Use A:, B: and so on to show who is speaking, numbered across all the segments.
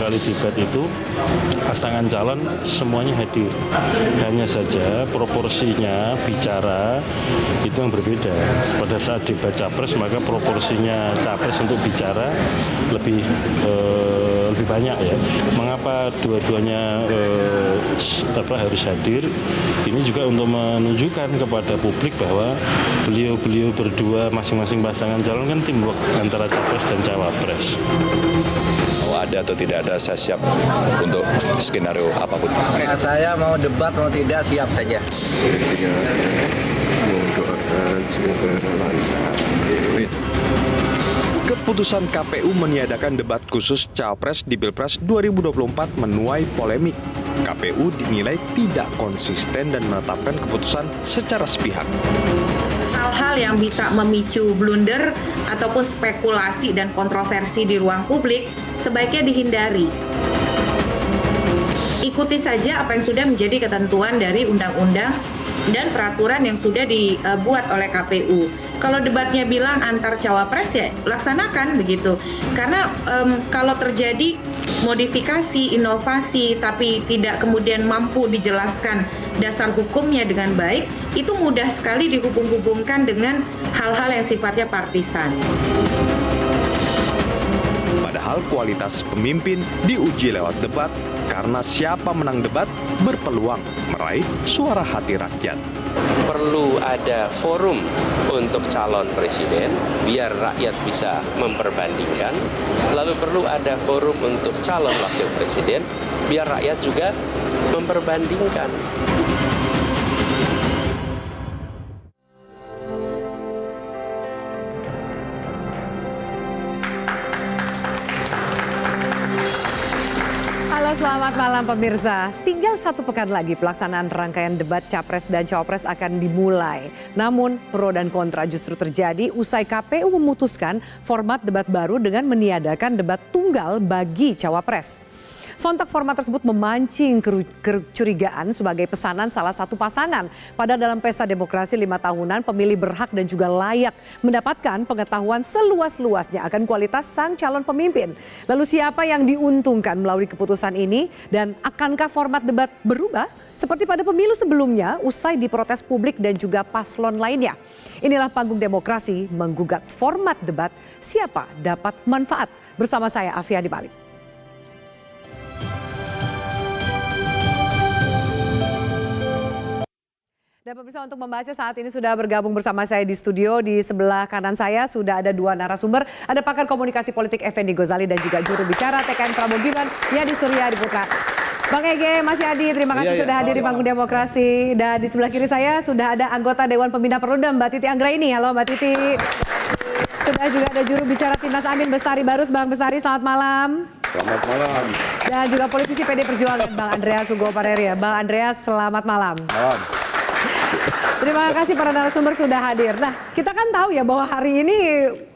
A: kali debat itu pasangan calon semuanya hadir. Hanya saja proporsinya bicara itu yang berbeda. Pada saat debat capres maka proporsinya capres untuk bicara lebih banyak ya. Mengapa dua-duanya harus hadir? Ini juga untuk menunjukkan kepada publik bahwa beliau berdua masing-masing pasangan calon kan teamwork antara capres dan cawapres.
B: Ada atau tidak ada, saya siap untuk skenario apapun.
C: Saya mau debat mau tidak siap saja.
D: Keputusan KPU meniadakan debat khusus Cawapres di Pilpres 2024 menuai polemik. KPU dinilai tidak konsisten dan menetapkan keputusan secara sepihak.
E: Hal-hal yang bisa memicu blunder ataupun spekulasi dan kontroversi di ruang publik sebaiknya dihindari. Ikuti saja apa yang sudah menjadi ketentuan dari undang-undang dan peraturan yang sudah dibuat oleh KPU. Kalau debatnya bilang antar cawapres ya laksanakan begitu. Karena kalau terjadi modifikasi, inovasi tapi tidak kemudian mampu dijelaskan dasar hukumnya dengan baik, itu mudah sekali dihubung-hubungkan dengan hal-hal yang sifatnya partisan.
D: Padahal kualitas pemimpin diuji lewat debat karena siapa menang debat berpeluang meraih suara hati rakyat.
F: Perlu ada forum untuk calon presiden biar rakyat bisa memperbandingkan. Lalu perlu ada forum untuk calon wakil presiden biar rakyat juga memperbandingkan.
G: Selamat malam pemirsa. Tinggal 1 pekan lagi pelaksanaan rangkaian debat Capres dan Cawapres akan dimulai. Namun pro dan kontra justru terjadi usai KPU memutuskan format debat baru dengan meniadakan debat tunggal bagi Cawapres. Sontak format tersebut memancing kecurigaan sebagai pesanan salah satu pasangan. Padahal dalam pesta demokrasi 5 tahunan, pemilih berhak dan juga layak mendapatkan pengetahuan seluas-luasnya akan kualitas sang calon pemimpin. Lalu siapa yang diuntungkan melalui keputusan ini dan akankah format debat berubah seperti pada pemilu sebelumnya usai diprotes publik dan juga paslon lainnya? Inilah panggung demokrasi menggugat format debat siapa dapat manfaat. Bersama saya Afia Dibalik. Dan pemirsa, untuk membahasnya saat ini sudah bergabung bersama saya di studio. Di sebelah kanan saya sudah ada 2 narasumber. Ada pakar komunikasi politik Effendi Ghazali dan juga juru bicara TKN Prabowo Gibran, Yadi Surya Diputra. Bang Ege, Mas Yadi, terima kasih sudah hadir di panggung demokrasi. Dan di sebelah kiri saya sudah ada anggota Dewan Pembina Perludem, Mbak Titi Anggraini. Halo Mbak Titi. Sudah juga ada juru bicara Timnas Amin, Bestari Barus. Bang Bestari, selamat malam.
H: Selamat malam.
G: Dan juga politisi PD Perjuangan, Bang Andreas Hugo Pareria. Bang Andreas, selamat malam.
H: Malam.
G: Terima kasih para narasumber sudah hadir. Nah, kita kan tahu ya bahwa hari ini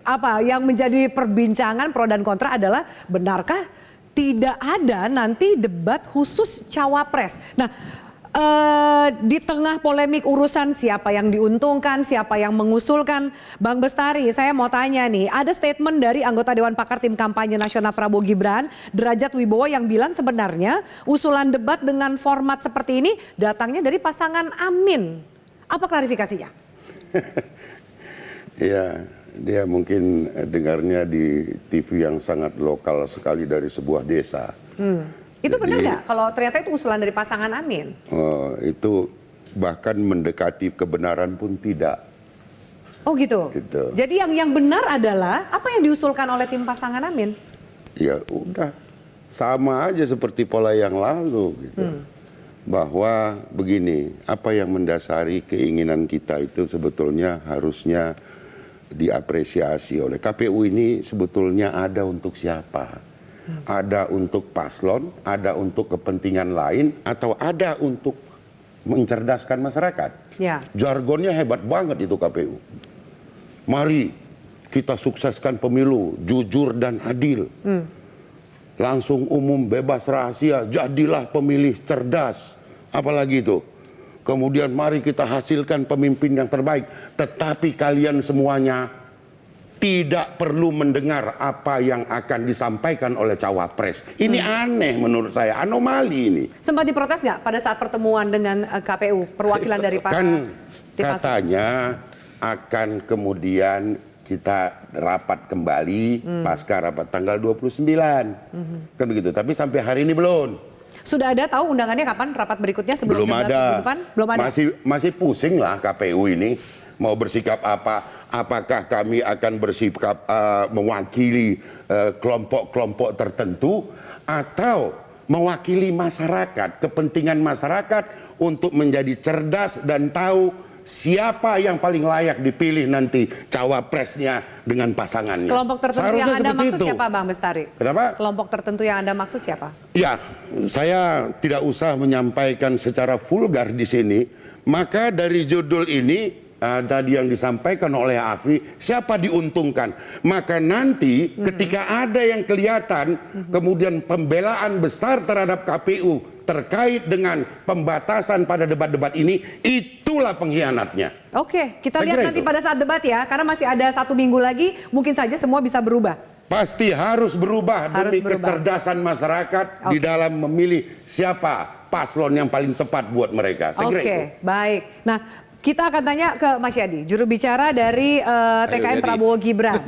G: apa yang menjadi perbincangan pro dan kontra adalah benarkah tidak ada nanti debat khusus Cawapres. Nah, di tengah polemik urusan siapa yang diuntungkan, siapa yang mengusulkan, Bang Bestari, saya mau tanya nih, ada statement dari anggota Dewan Pakar Tim Kampanye Nasional Prabowo Gibran, Derajat Wibowo, yang bilang sebenarnya usulan debat dengan format seperti ini datangnya dari pasangan Amin. Apa klarifikasinya?
H: Ya, dia mungkin dengarnya di TV yang sangat lokal sekali dari sebuah desa.
G: Itu benar nggak kalau ternyata itu usulan dari pasangan Amin?
H: Itu bahkan mendekati kebenaran pun tidak.
G: Oh gitu?
H: Gitu.
G: Jadi yang benar adalah apa yang diusulkan oleh tim pasangan Amin?
H: Ya udah, sama aja seperti pola yang lalu gitu. Bahwa begini, apa yang mendasari keinginan kita itu sebetulnya harusnya diapresiasi oleh KPU. Ini sebetulnya ada untuk siapa? Ada untuk paslon, ada untuk kepentingan lain, atau ada untuk mencerdaskan masyarakat.
G: Ya.
H: Jargonnya hebat banget itu KPU. Mari kita sukseskan pemilu jujur dan adil. Langsung umum, bebas rahasia, jadilah pemilih cerdas. Apalagi itu. Kemudian mari kita hasilkan pemimpin yang terbaik. Tetapi kalian semuanya tidak perlu mendengar apa yang akan disampaikan oleh cawapres. Ini aneh menurut saya, anomali ini.
G: Sempat diprotes nggak pada saat pertemuan dengan KPU, perwakilan dari para
H: Kan
G: tim paslon?
H: katanya akan kemudian kita rapat kembali pasca rapat tanggal 29. Kan begitu, tapi sampai hari ini belum.
G: Sudah ada tahu undangannya kapan rapat berikutnya sebelum
H: Belum
G: debat
H: ada.
G: minggu depan? Belum ada.
H: Masih pusing lah KPU ini mau bersikap apa? Apakah kami akan bersikap mewakili kelompok-kelompok tertentu atau mewakili masyarakat, kepentingan masyarakat untuk menjadi cerdas dan tahu siapa yang paling layak dipilih nanti cawapresnya dengan pasangannya.
G: Kelompok tertentu
H: Seharusnya
G: yang Anda
H: seperti
G: maksud
H: itu.
G: siapa, Bang Bestari?
H: Kenapa?
G: Kelompok tertentu yang Anda maksud siapa?
H: Ya, saya tidak usah menyampaikan secara vulgar di sini. Maka dari judul ini tadi yang disampaikan oleh Afi, siapa diuntungkan? Maka nanti ketika ada yang kelihatan kemudian pembelaan besar terhadap KPU terkait dengan pembatasan pada debat-debat ini, itulah pengkhianatnya.
G: Oke, kita
H: Saya
G: lihat
H: kira
G: nanti
H: itu.
G: pada saat debat ya, karena masih ada 1 minggu lagi, mungkin saja semua bisa berubah.
H: Pasti harus berubah
G: Harus
H: demi
G: berubah.
H: kecerdasan masyarakat di dalam memilih siapa paslon yang paling tepat buat mereka. Saya kira itu.
G: Oke, baik. Nah, kita akan tanya ke Mas Yadi, juru bicara dari TKN
B: Yadi.
G: Prabowo Gibran.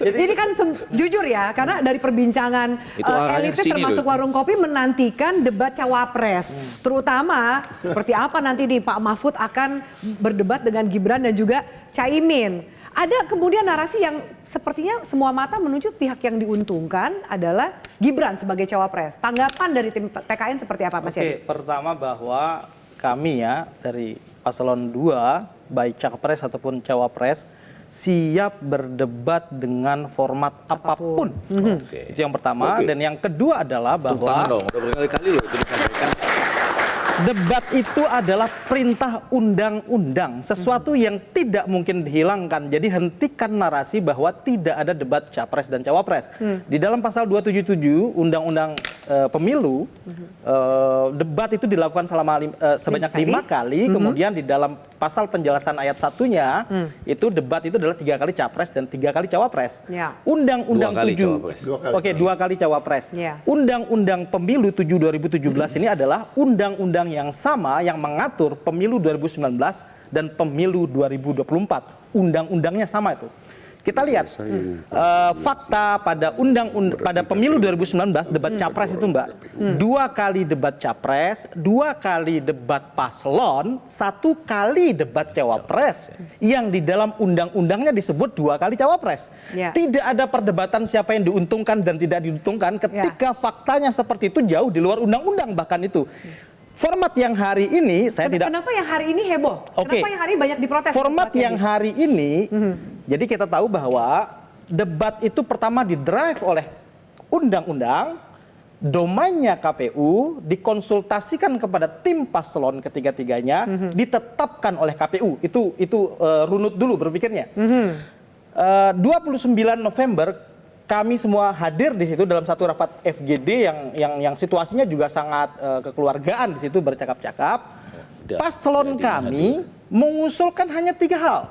G: Ini kan jujur ya, karena dari perbincangan
B: Itu arahnya
G: elitnya
B: kesini
G: termasuk
B: loh.
G: Warung Kopi menantikan debat cawapres. Terutama seperti apa nanti nih Pak Mahfud akan berdebat dengan Gibran dan juga Caimin. Ada kemudian narasi yang sepertinya semua mata menuju pihak yang diuntungkan adalah Gibran sebagai cawapres. Tanggapan dari tim TKN seperti apa Mas Yadi?
I: Oke, pertama bahwa kami ya dari paslon 2 baik capres ataupun cawapres siap berdebat dengan format apapun. Itu yang pertama. Dan yang kedua adalah bahwa
B: Tangan dong, udah berkali-kali loh itu disampaikan.
I: debat itu adalah perintah undang-undang, sesuatu yang tidak mungkin dihilangkan. Jadi hentikan narasi bahwa tidak ada debat capres dan cawapres. Di dalam pasal 277 Undang-Undang Pemilu, debat itu dilakukan sebanyak 5 kali. Kemudian di dalam pasal penjelasan ayat 1-nya itu debat itu adalah 3 kali capres dan 3 kali cawapres.
G: Ya.
I: Undang-Undang
B: 2 kali
I: 7,
B: cawapres.
I: oke 2 kali cawapres.
G: Ya.
I: Undang-Undang Pemilu 7 2017 ini adalah undang-undang yang sama yang mengatur pemilu 2019 dan pemilu 2024. Undang-undangnya sama itu. Kita lihat fakta pada pada pemilu 2019 debat capres itu Mbak, 2 kali debat capres, 2 kali debat paslon, 1 kali debat cawapres yang di dalam undang-undangnya disebut 2 kali cawapres.
G: Ya.
I: Tidak ada perdebatan siapa yang diuntungkan dan tidak diuntungkan ketika faktanya seperti itu jauh di luar undang-undang bahkan itu. Format yang hari ini saya tidak.
G: Kenapa yang hari ini heboh?
I: Oke.
G: Kenapa yang hari ini banyak diprotes?
I: Format
G: Mas Yadi?
I: yang hari ini, jadi kita tahu bahwa debat itu pertama didrive oleh undang-undang, domainnya KPU, dikonsultasikan kepada tim paslon ketiga-tiganya, ditetapkan oleh KPU. Itu runut dulu berpikirnya. 29 November kami semua hadir di situ dalam satu rapat FGD yang situasinya juga sangat kekeluargaan di situ bercakap-cakap. Paslon kami mengusulkan hanya 3 hal.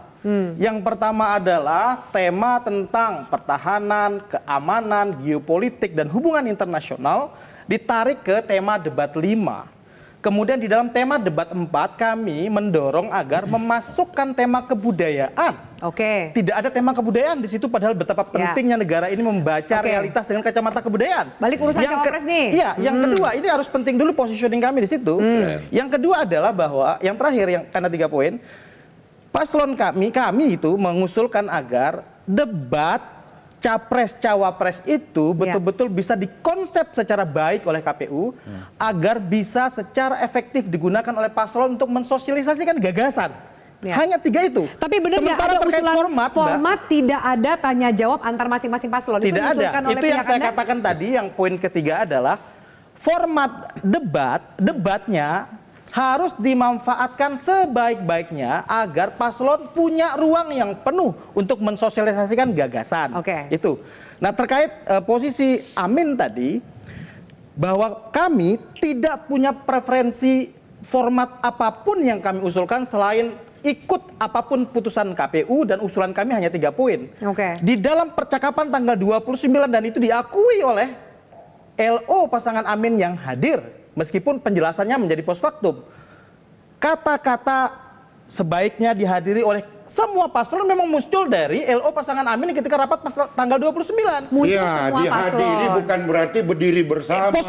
I: Yang pertama adalah tema tentang pertahanan, keamanan, geopolitik dan hubungan internasional ditarik ke tema debat 5. Kemudian di dalam tema debat 4 kami mendorong agar memasukkan tema kebudayaan.
G: Oke.
I: Tidak ada tema kebudayaan di situ padahal betapa pentingnya negara ini membaca
G: Oke.
I: realitas dengan kacamata kebudayaan.
G: Balik urusan cawapres nih.
I: Iya, yang kedua ini harus penting dulu positioning kami di situ. Yang kedua adalah bahwa yang terakhir yang karena 3 poin, paslon kami itu mengusulkan agar debat capres cawapres itu betul-betul bisa dikonsep secara baik oleh KPU agar bisa secara efektif digunakan oleh paslon untuk mensosialisasikan gagasan.
G: Ya.
I: Hanya 3 itu.
G: Tapi benar nggak
I: Sementara
G: ada
I: terkait
G: usulan
I: format,
G: format tidak ada tanya jawab antar masing-masing paslon?
I: tidak
G: itu diusulkan
I: ada.
G: oleh
I: Itu yang
G: pihak
I: saya
G: Anda?
I: katakan tadi, yang poin ketiga adalah format debatnya harus dimanfaatkan sebaik-baiknya agar paslon punya ruang yang penuh untuk mensosialisasikan gagasan.
G: Oke.
I: Itu. Nah, terkait posisi Amin tadi, bahwa kami tidak punya preferensi format apapun yang kami usulkan selain ikut apapun putusan KPU dan usulan kami hanya 3 poin.
G: Oke.
I: Di dalam percakapan tanggal 29 dan itu diakui oleh LO pasangan Amin yang hadir, meskipun penjelasannya menjadi post factum. Kata-kata sebaiknya dihadiri oleh semua paslon memang muncul dari LO pasangan Amin ketika rapat tanggal 29.
G: Muncul
H: Ya,
G: semua
H: dihadiri
G: paslon.
H: bukan berarti berdiri bersama.
I: Post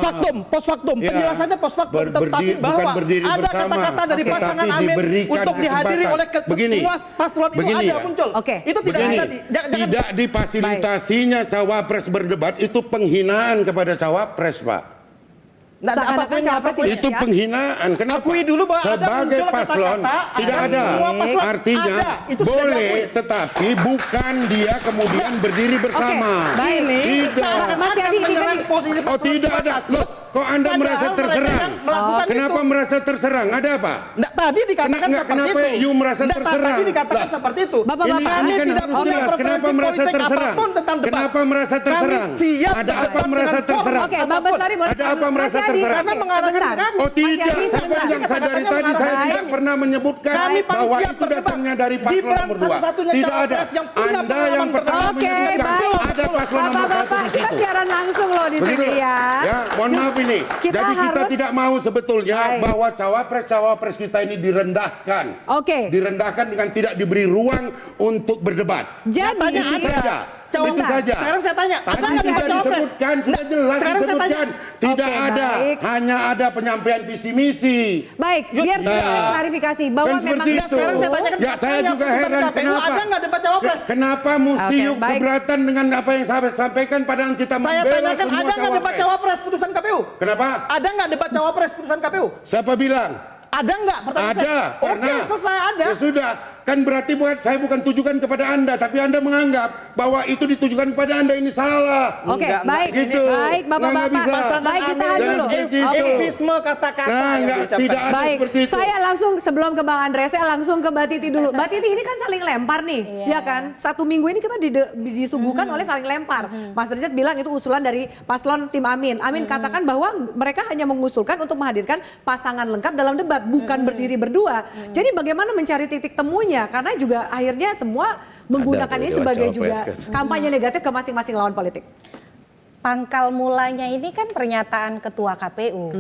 I: factum.
H: Ya.
I: Penjelasannya post factum, tetapi
H: Bukan
I: bahwa
H: berdiri
I: ada
H: bersama.
I: kata-kata dari
H: Oke.
I: pasangan
H: Tapi
I: Amin
H: diberikan
I: untuk dihadiri
H: kesempatan.
I: oleh
H: Begini.
I: semua paslon itu
H: Begini
I: ada
H: ya.
I: muncul.
G: Oke.
I: Itu tidak
H: Begini,
I: bisa jangan
H: tidak difasilitasinya cawapres berdebat itu penghinaan kepada cawapres, Pak.
I: Nggak ada
G: Seakan-akan
I: apapun,
G: cawapres
I: apapun.
G: tidak
H: Itu
G: siap.
H: penghinaan. Kenapa?
I: Akui dulu bahwa ada
H: sebagai
I: muncul
H: paslon
I: kata-kata,
H: tidak
I: ada
H: ada.
I: semua paslon
H: Artinya
I: ada. Itu sudah
H: boleh,
I: diakui.
H: tetapi bukan dia kemudian berdiri bersama.
G: baik.
I: Ini
H: Tidak.
G: Mas Yadi, ini kan
I: menyerang posisi
H: Oh
I: paslon
H: tidak ada.
I: satu.
H: Loh, kok Anda
I: Padahal
H: merasa
I: mereka
H: terserang?
I: yang melakukan
H: Kenapa
I: itu.
H: merasa terserang? Ada apa?
I: Nggak, tadi dikatakan
H: Kenapa
I: seperti itu.
H: you merasa
I: Nggak,
H: terserang?
I: Tadi dikatakan
H: Lah,
I: seperti itu.
G: Bapak-bapak,
H: ini kan
I: tidak
H: harus
I: punya
H: jelas. Kenapa
I: preferensi
H: merasa
I: politik
H: terserang?
I: apapun tentang debat.
H: Kenapa merasa terserang?
I: Kami siap
H: Ada apa
I: berdebat
H: merasa
I: dengan format
H: terserang?
G: Oke, Bang Bestari boleh.
H: Ada apa
G: Mas
H: merasa
G: Yadi,
H: terserang?
I: Karena mengarahkan
G: sebentar.
I: kami.
H: Oh
G: Mas
H: tidak,
G: Yadi,
H: saya
G: sebentar.
H: yang saya dari tadi saya
G: Baik.
H: tidak pernah menyebutkan
I: Kami paling
H: bahwa
I: siap
H: itu
I: berdebat.
H: datangnya dari paslon
I: Gibran
H: nomor 2.
I: satu-satunya
H: Tidak ada.
I: cawapres yang punya
H: Anda
I: pengalaman
H: yang pertama
I: berdebat.
G: Oke,
H: menyebutkan
G: baik.
H: ada paslon nomor 1
G: Bapak-bapak,
H: di
G: kita
H: situ.
G: siaran langsung loh di
H: Begitu.
G: sini ya.
H: Ya, mohon maaf ini.
G: Kita
H: Jadi kita
G: harus-
H: tidak mau sebetulnya
G: Baik.
H: bahwa cawapres kita ini direndahkan.
G: Oke.
H: Direndahkan dengan tidak diberi ruang untuk berdebat.
G: Jadi
H: Itu saja. Itu
G: Sebentar.
H: saja.
I: Sekarang saya tanya, ada
H: Tadi
I: nggak
H: sudah
I: debat cawapres?
H: disebutkan, sudah jelas
I: Sekarang saya
H: disebutkan. Tidak
G: Oke,
H: ada,
G: baik.
H: hanya ada penyampaian visi misi.
G: Baik, biar kita
H: Nah,
G: klarifikasi bahwa
H: kan
G: memang
H: seperti itu.
I: Sekarang saya tanyakan
H: Ya, saya juga heran kenapa.
I: Ada nggak debat cawapres?
H: Kenapa mesti
G: Oke,
H: yuk
G: baik.
H: keberatan dengan apa yang saya sampaikan padahal kita
I: Saya
H: membela
I: tanyakan,
H: semua
I: ada nggak debat cawapres putusan KPU?
H: Kenapa?
I: Ada nggak debat cawapres putusan KPU?
H: Siapa bilang?
I: Ada nggak? Pertanyaan
H: Ada.
I: saya. Oke,
H: Karena
I: selesai ada.
H: Ya sudah, kan berarti saya bukan tujukan kepada Anda, tapi Anda menganggap bahwa itu ditujukan kepada Anda ini salah.
G: Oke,
I: Enggak,
G: baik.
H: gitu.
G: Baik,
H: Nggak
G: Bapak-bapak.
H: bisa.
G: Baik, ditahan
H: Jangan
G: dulu.
H: seperti itu.
I: Eufemisme kata-kata
H: Nah,
I: yang
H: enggak,
I: diucapkan.
H: tidak ada
G: Baik,
H: seperti itu.
G: saya langsung sebelum ke Bang Andre, saya langsung ke Mbak Titi dulu. Mbak Titi ini kan saling lempar nih, ya kan? Satu minggu ini kita disuguhkan oleh saling lempar. Mas Derajat bilang itu usulan dari paslon tim Amin. Amin katakan bahwa mereka hanya mengusulkan untuk menghadirkan pasangan lengkap dalam debat, bukan berdiri berdua. Jadi bagaimana mencari titik temunya? Karena juga akhirnya semua menggunakan
B: tuh
G: ini
B: dewan
G: sebagai
B: cawapres,
G: juga
B: kan.
G: kampanye negatif ke masing-masing lawan politik.
J: Pangkal mulanya ini kan pernyataan ketua KPU.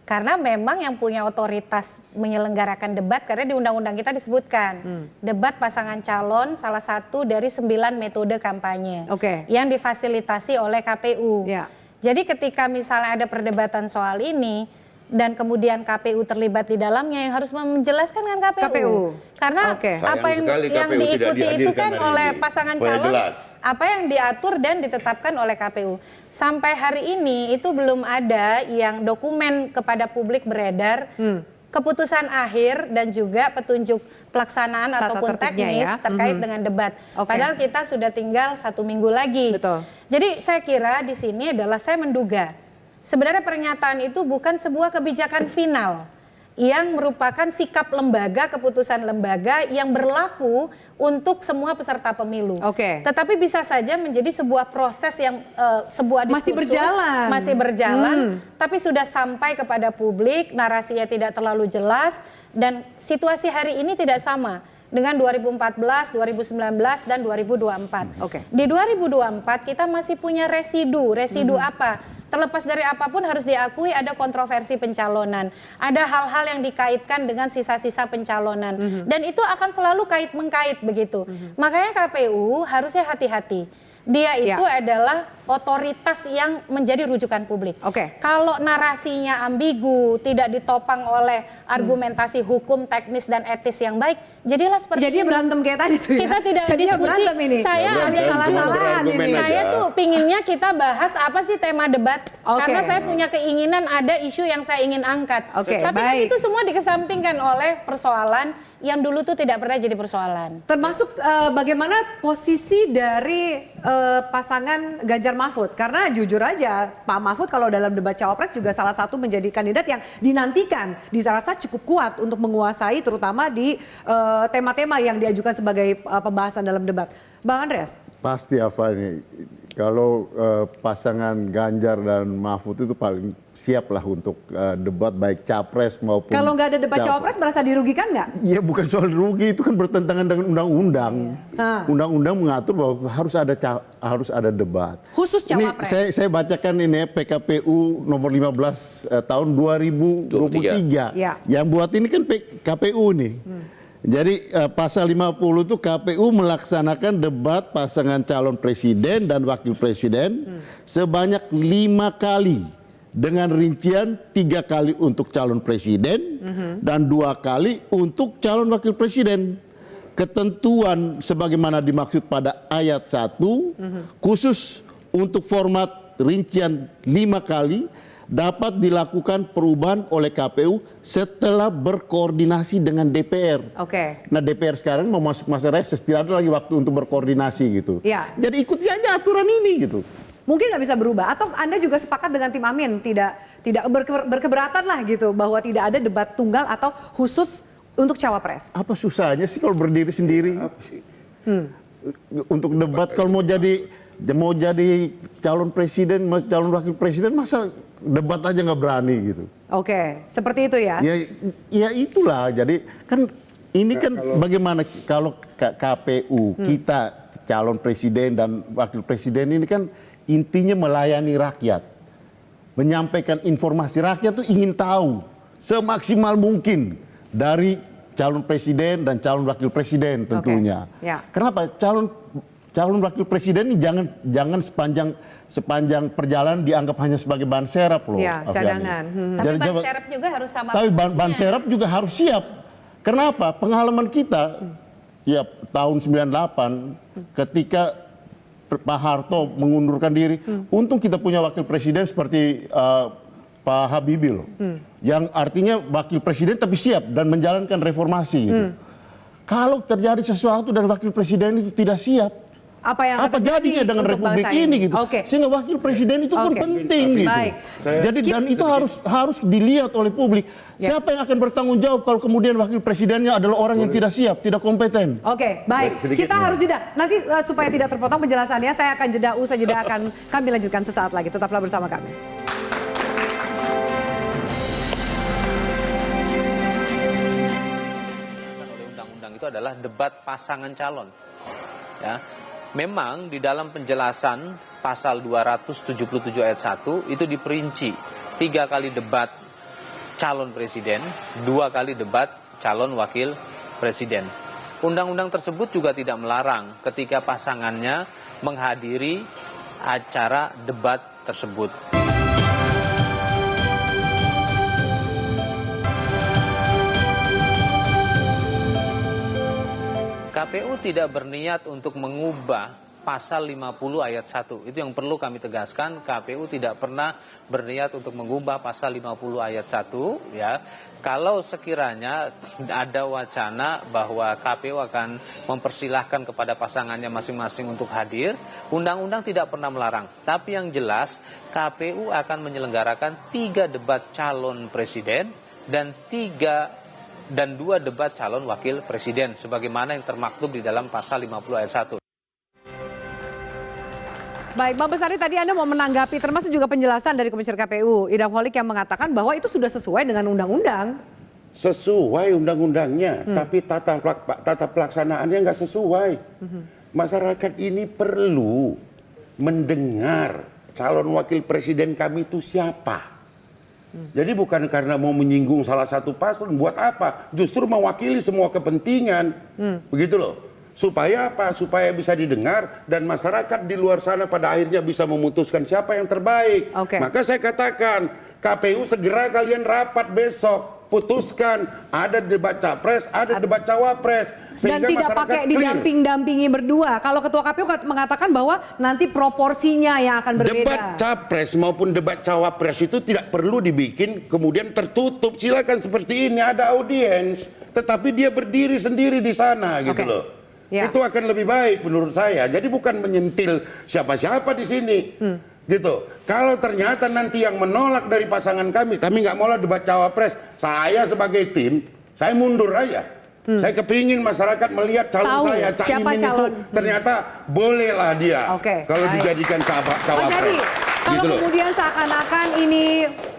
J: Karena memang yang punya otoritas menyelenggarakan debat, karena di undang-undang kita disebutkan debat pasangan calon salah satu dari 9 metode kampanye
G: Oke.
J: yang difasilitasi oleh KPU.
G: Ya.
J: Jadi ketika misalnya ada perdebatan soal ini dan kemudian KPU terlibat di dalamnya, yang harus menjelaskan kan KPU. Karena
G: Oke.
J: apa
H: Sayang sekali
J: yang
H: KPU tidak
J: diikuti itu
H: dihadirkan
J: kan
H: hari
J: oleh
H: ini.
J: pasangan
H: Supaya
J: calon,
H: jelas.
J: apa yang diatur dan ditetapkan oleh KPU. Sampai hari ini itu belum ada yang dokumen kepada publik beredar keputusan akhir dan juga petunjuk pelaksanaan
G: Tata
J: ataupun
G: tertibnya
J: teknis
G: ya.
J: terkait dengan debat.
G: Oke.
J: Padahal kita sudah tinggal 1 minggu lagi.
G: Betul.
J: Jadi saya kira di sini adalah saya menduga sebenarnya pernyataan itu bukan sebuah kebijakan final yang merupakan sikap lembaga, keputusan lembaga yang berlaku untuk semua peserta pemilu.
G: Oke.
J: Tetapi bisa saja menjadi sebuah proses yang sebuah
G: Masih
J: diskursus,
G: berjalan.
J: masih berjalan, tapi sudah sampai kepada publik, narasinya tidak terlalu jelas dan situasi hari ini tidak sama dengan 2014, 2019 dan 2024.
G: Oke.
J: Di 2024 kita masih punya residu apa? Terlepas dari apapun harus diakui ada kontroversi pencalonan. Ada hal-hal yang dikaitkan dengan sisa-sisa pencalonan. Dan itu akan selalu kait-mengkait begitu. Makanya KPU harusnya hati-hati. Dia itu adalah otoritas yang menjadi rujukan publik.
G: Oke.
J: Kalau narasinya ambigu, tidak ditopang oleh argumentasi hukum, teknis dan etis yang baik, jadilah seperti
G: Jadinya
J: ini.
G: berantem kayak tadi tuh ya.
J: Kita tidak
G: Jadinya
J: diskusi.
G: berantem ini.
J: Saya
G: saling
J: ada-
G: salah-salahan ini.
H: Berargumen
J: Saya
H: aja.
J: tuh pinginnya kita bahas apa sih tema debat.
G: Oke.
J: Karena saya punya keinginan ada isu yang saya ingin angkat.
G: Oke,
J: Tapi kan
G: baik.
J: itu semua dikesampingkan oleh persoalan yang dulu tuh tidak pernah jadi persoalan.
G: Termasuk bagaimana posisi dari pasangan Ganjar Mahfud. Karena jujur aja Pak Mahfud kalau dalam debat cawapres juga salah satu menjadi kandidat yang dinantikan. Dirasa cukup kuat untuk menguasai terutama di tema-tema yang diajukan sebagai pembahasan dalam debat. Bang Andreas?
K: Pasti apa ini Kalau pasangan Ganjar dan Mahfud itu paling siap lah untuk debat baik capres maupun.
G: Kalau nggak ada debat cawapres merasa dirugikan nggak?
K: Iya, bukan soal rugi, itu kan bertentangan dengan undang-undang. Undang-undang mengatur bahwa harus ada debat.
G: Khusus cawapres.
K: Ini saya bacakan ini ya, PKPU nomor 15 tahun 2023.
G: Ya.
K: Yang buat ini kan KPU nih. Jadi pasal 50 itu KPU melaksanakan debat pasangan calon presiden dan wakil presiden sebanyak 5 kali dengan rincian 3 kali untuk calon presiden dan 2 kali untuk calon wakil presiden. Ketentuan sebagaimana dimaksud pada ayat 1 khusus untuk format rincian 5 kali dapat dilakukan perubahan oleh KPU setelah berkoordinasi dengan DPR.
G: Oke.
K: Nah, DPR sekarang mau masuk masa reses, tidak ada lagi waktu untuk berkoordinasi gitu.
G: Ya.
K: Jadi ikuti aja aturan ini gitu.
G: Mungkin nggak bisa berubah, atau Anda juga sepakat dengan tim Amin tidak berkeberatan lah gitu bahwa tidak ada debat tunggal atau khusus untuk cawapres.
K: Apa susahnya sih kalau berdiri sendiri? Untuk debat kalau mau jadi calon presiden, calon wakil presiden, masa debat aja nggak berani gitu.
G: Oke, seperti itu ya?
K: Ya itulah. Jadi kan ini kan bagaimana kalau KPU kita calon presiden dan wakil presiden ini kan intinya melayani rakyat, menyampaikan informasi. Rakyat tuh ingin tahu semaksimal mungkin dari calon presiden dan calon wakil presiden tentunya.
G: Ya.
K: Kenapa calon wakil presiden ini jangan sepanjang perjalanan dianggap hanya sebagai ban serap loh.
G: Ya, cadangan.
J: Tapi ban serap juga harus sama.
K: Tapi ban serap juga harus siap. Kenapa? Pengalaman kita ya tahun 98 ketika Pak Harto mengundurkan diri, untung kita punya wakil presiden seperti Pak Habibie loh. Yang artinya wakil presiden tapi siap dan menjalankan reformasi gitu. Kalau terjadi sesuatu dan wakil presiden itu tidak siap, apa jadinya dengan republik ini gitu. Sehingga wakil presiden itu pun penting gitu.
G: Baik.
K: Jadi dan itu harus dilihat oleh publik. Siapa yang akan bertanggung jawab kalau kemudian wakil presidennya adalah orang yang tidak siap, tidak kompeten.
G: Oke, baik. Kita harus jeda. Nanti supaya tidak terpotong penjelasannya, saya akan jeda. Usai jeda akan kami lanjutkan sesaat lagi. Tetaplah bersama kami.
L: Oleh undang-undang itu adalah debat pasangan calon. Ya. Memang di dalam penjelasan pasal 277 ayat 1 itu diperinci 3 kali debat calon presiden, 2 kali debat calon wakil presiden. Undang-undang tersebut juga tidak melarang ketika pasangannya menghadiri acara debat tersebut. KPU tidak berniat untuk mengubah pasal 50 ayat 1. Itu yang perlu kami tegaskan, KPU tidak pernah berniat untuk mengubah pasal 50 ayat 1 ya. Kalau sekiranya ada wacana bahwa KPU akan mempersilahkan kepada pasangannya masing-masing untuk hadir, undang-undang tidak pernah melarang. Tapi yang jelas KPU akan menyelenggarakan 3 debat calon presiden dan 2 debat calon wakil presiden sebagaimana yang termaktub di dalam pasal 50 ayat 1.
G: Baik, Bang Bestari, tadi Anda mau menanggapi termasuk juga penjelasan dari Komisioner KPU Idam Holik yang mengatakan bahwa itu sudah sesuai dengan undang-undang.
H: Sesuai undang-undangnya, tapi tata pelaksanaannya nggak sesuai. Masyarakat ini perlu mendengar calon wakil presiden kami itu siapa. Jadi bukan karena mau menyinggung salah satu paslon, buat apa? Justru mewakili semua kepentingan, begitu loh. Supaya apa? Supaya bisa didengar dan masyarakat di luar sana pada akhirnya bisa memutuskan siapa yang terbaik. Maka saya katakan, KPU segera kalian rapat besok, putuskan ada debat capres, ada debat cawapres.
G: Dan tidak pakai didamping-dampingi berdua. Kalau Ketua KPU mengatakan bahwa nanti proporsinya yang akan berbeda.
H: Debat capres maupun debat cawapres itu tidak perlu dibikin kemudian tertutup. Silakan seperti ini, ada audiens, tetapi dia berdiri sendiri di sana gitu loh. Ya. Itu akan lebih baik menurut saya. Jadi bukan menyentil siapa-siapa di sini. Gitu. Kalau ternyata nanti yang menolak dari pasangan kami nggak mau debat cawapres, saya sebagai tim, saya mundur aja. Saya kepingin masyarakat melihat calon
G: Tahu
H: saya,
G: siapa
H: Caimin
G: calon.
H: itu ternyata bolehlah dia kalau
G: baik.
H: dijadikan
G: Mas
H: cawapres.
G: Jadi, kalau
H: Gitu loh.
G: kemudian seakan-akan ini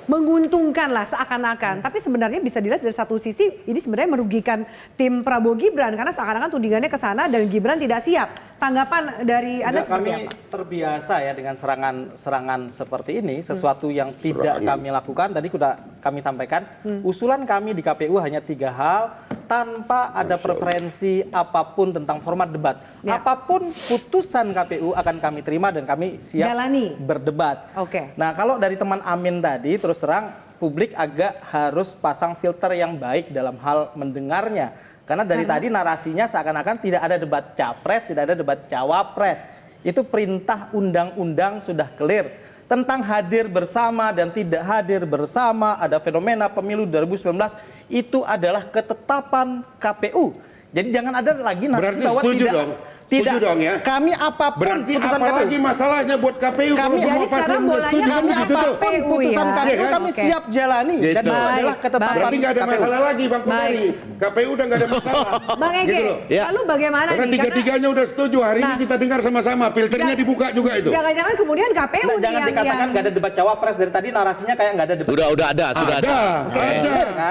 G: menguntungkan lah seakan-akan, tapi sebenarnya bisa dilihat dari satu sisi ini sebenarnya merugikan tim Prabowo Gibran karena seakan-akan tudingannya ke sana dan Gibran tidak siap. Tanggapan dari Anda seperti
I: Kami
G: apa?
I: terbiasa ya dengan serangan seperti ini, sesuatu yang tidak kami lakukan. Tadi sudah kami sampaikan, usulan kami di KPU hanya 3 hal tanpa ada preferensi apapun tentang format debat. Apapun putusan KPU akan kami terima dan kami siap berdebat. Nah, kalau dari teman Amin tadi terus terang publik agak harus pasang filter yang baik dalam hal mendengarnya. Karena dari tadi narasinya seakan-akan tidak ada debat capres, tidak ada debat cawapres. Itu perintah undang-undang sudah clear. Tentang hadir bersama dan tidak hadir bersama, ada fenomena pemilu 2019, itu adalah ketetapan KPU. Jadi jangan ada lagi narasi bahwa
H: setuju
I: tidak...
H: dong. Setuju dong ya.
I: Kami apapun
H: berarti
I: putusan
H: apa
I: KPU.
H: lagi masalahnya buat KPU kalau semua paslon setuju kan begitu tuh.
I: Apapun putusan KPU kami siap jalani dan itu adalah ketetapan
H: Berarti nggak ada
I: KPU.
H: masalah lagi Bang Komari. KPU udah nggak ada masalah.
G: Bang Ege, lalu bagaimana
H: Karena
G: nih?
H: tiga-tiganya udah setuju. Hari ini kita dengar sama-sama. Filternya dibuka juga itu.
G: Jangan-jangan kemudian KPU nih
I: Jangan dikatakan nggak ada debat cawapres dari tadi narasinya kayak nggak ada debat.
B: Sudah ada, sudah ada.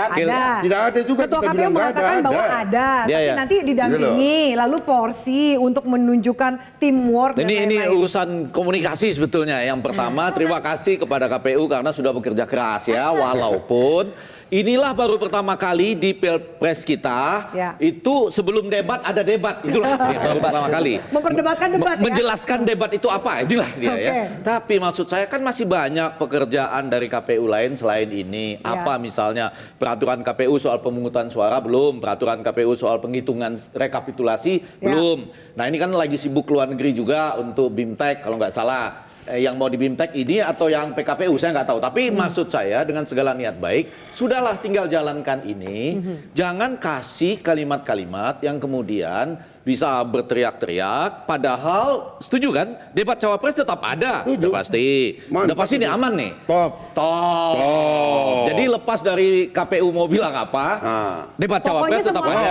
G: Ada.
H: Tidak ada juga.
G: Ketua
H: kita
G: KPU
H: bilang nggak
G: mengatakan bahwa ada, tapi nanti didampingi, lalu porsi untuk menunjukkan teamwork dan
M: Ini
G: lain-lain.
M: urusan komunikasi sebetulnya. Yang pertama terima kasih kepada KPU karena sudah bekerja keras ya, walaupun inilah baru pertama kali di Pilpres kita itu sebelum debat ada debat, itulah baru pertama kali.
G: Memperdebatkan debat
M: Menjelaskan debat itu apa, inilah dia ya. Tapi maksud saya kan masih banyak pekerjaan dari KPU lain selain ini. Apa misalnya peraturan KPU soal pemungutan suara belum, peraturan KPU soal penghitungan rekapitulasi belum. Nah ini kan lagi sibuk luar negeri juga untuk BIMTEK kalau nggak salah. Yang mau di BIMTEK ini atau yang PKPU saya nggak tahu. Tapi maksud saya dengan segala niat baik, sudahlah tinggal jalankan ini. Jangan kasih kalimat-kalimat yang kemudian bisa berteriak-teriak. Padahal setuju kan? Debat cawapres tetap ada. Udah pasti. Udah pasti ini aman nih. Top. Jadi lepas dari KPU mau bilang apa, debat cawapres tetap ada.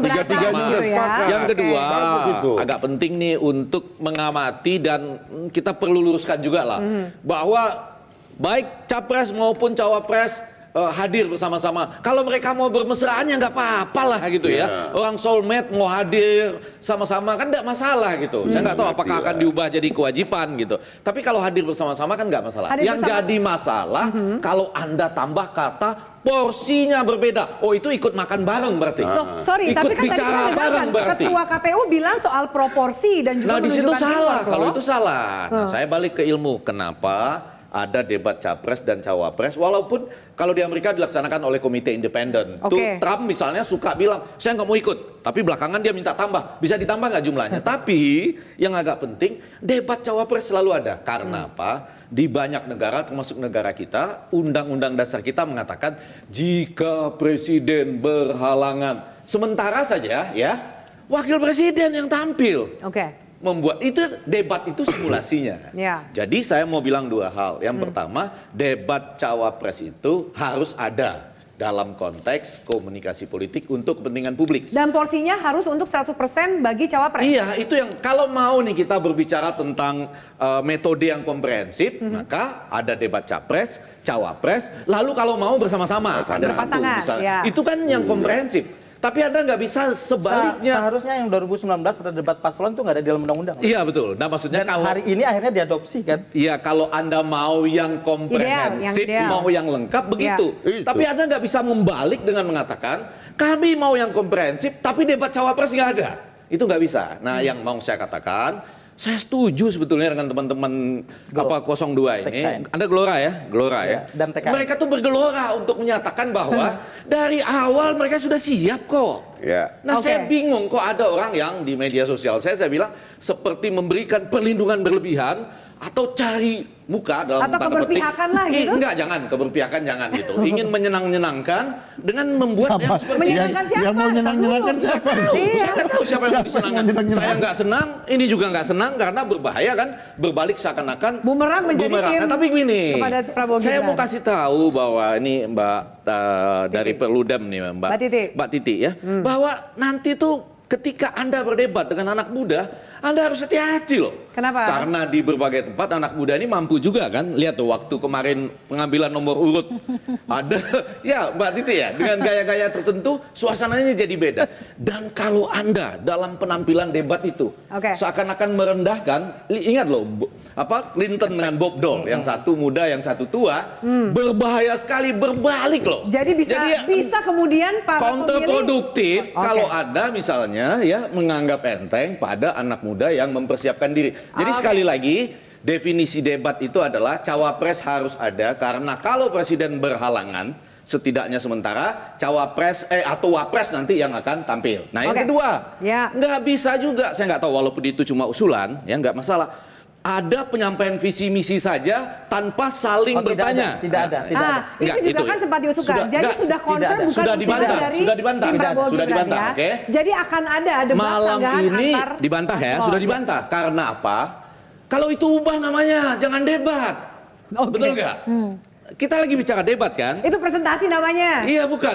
H: Tiga-tiganya udah sepakat.
M: Yang kedua,
H: Bagus itu.
M: agak penting nih untuk mengamati dan kita perlu luruskan juga lah bahwa baik capres maupun cawapres hadir bersama-sama. Kalau mereka mau bermesraan ya nggak apa-apa lah gitu ya. Orang soulmate mau hadir sama-sama kan nggak masalah gitu. Saya nggak tahu apakah akan diubah jadi kewajiban gitu. Tapi kalau hadir bersama-sama kan nggak masalah.
G: Hadir
M: Yang jadi masalah kalau Anda tambah kata porsinya berbeda. Oh itu ikut makan bareng berarti.
G: Loh, sorry,
M: ikut
G: tapi kan tadi
M: bicara
G: kita
M: bareng
G: dengarkan
M: berarti.
G: Ketua KPU bilang soal proporsi dan juga
M: Nah di situ
G: menunjukkan
M: salah.
G: teamwork
M: Kalau
G: loh.
M: itu salah. Nah, saya balik ke ilmu. Kenapa ada debat capres dan cawapres? Walaupun kalau di Amerika dilaksanakan oleh komite independen. Tuh Trump misalnya suka bilang saya nggak mau ikut. Tapi belakangan dia minta tambah. Bisa ditambah nggak jumlahnya? Tapi yang agak penting debat cawapres selalu ada. Karena apa? Di banyak negara termasuk negara kita, undang-undang dasar kita mengatakan jika presiden berhalangan, sementara saja ya wakil presiden yang tampil. Membuat itu debat itu simulasinya. Jadi saya mau bilang 2 hal. Yang pertama, debat cawapres itu harus ada dalam konteks komunikasi politik untuk kepentingan publik.
G: Dan porsinya harus untuk 100% bagi cawapres.
M: Iya, itu yang kalau mau nih kita berbicara tentang metode yang komprehensif, maka ada debat capres, cawapres, lalu kalau mau bersama-sama ada satu misalnya. Itu kan yang komprehensif. Tapi Anda nggak bisa sebaliknya.
I: Seharusnya yang 2019 pada debat paslon itu nggak ada di dalam undang-undang.
M: Iya betul. Nah maksudnya
I: dan hari ini akhirnya diadopsi kan?
M: Iya kalau Anda mau yang komprehensif, mau yang lengkap begitu. Tapi Anda nggak bisa membalik dengan mengatakan kami mau yang komprehensif, tapi debat cawapres nggak ada. Itu nggak bisa. Nah yang mau saya katakan, saya setuju sebetulnya dengan teman-teman 02 ini. Anda Gelora ya?
I: Dan TKN.
M: Mereka tuh bergelora untuk menyatakan bahwa dari awal mereka sudah siap kok. Nah saya bingung kok ada orang yang di media sosial saya bilang seperti memberikan perlindungan berlebihan atau cari muka dalam
G: Atau
M: tanda petik.
G: keberpihakan lah gitu?
M: Enggak, jangan keberpihakan, jangan gitu. Ingin menyenang-nyenangkan dengan membuat yang seperti
G: Menyenangkan siapa?
K: Yang mau nyenang-nyenangkan siapa?
M: Saya nggak tahu siapa yang mau disenangkan.
K: menyenang-nyenangkan?
M: Saya nggak senang, ini juga nggak senang karena berbahaya kan, berbalik seakan-akan
G: Bumerang menjadi tim
M: Nah, tapi gini,
G: kepada Prabowo
M: saya
G: Gibran.
M: mau kasih tahu bahwa ini Mbak dari Perludem nih Mbak Titi ya, bahwa nanti tuh ketika Anda berdebat dengan anak muda, Anda harus hati-hati loh.
G: Kenapa?
M: Karena di berbagai tempat anak muda ini mampu juga kan. Lihat tuh waktu kemarin pengambilan nomor urut. Ada, ya Mbak Titi ya, dengan gaya-gaya tertentu suasananya jadi beda. Dan kalau Anda dalam penampilan debat itu seakan-akan merendahkan, ingat loh, Clinton dengan Bob Dole, yang satu muda, yang satu tua, berbahaya sekali, berbalik loh.
G: Jadi bisa kemudian para
M: kontraproduktif kalau Anda misalnya ya menganggap enteng pada anak muda yang mempersiapkan diri. Jadi sekali lagi, definisi debat itu adalah cawapres harus ada karena kalau presiden berhalangan, setidaknya sementara cawapres atau wapres nanti yang akan tampil. Nah yang kedua, nggak bisa juga, saya nggak tahu walaupun itu cuma usulan, ya nggak masalah. Ada penyampaian visi misi saja tanpa saling bertanya.
I: Tidak ada.
G: Itu juga kan sempat diusulkan. Jadi sudah confirm bukan usulan dari tim Prabowo Gibran ya. Jadi akan ada debat
M: malam
G: sanggahan
M: ini
G: antar
M: dibantah ya, sudah dibantah. Karena apa? Kalau itu ubah namanya, jangan debat. Betul nggak? Kita lagi bicara debat kan?
G: Itu presentasi namanya.
M: Iya bukan.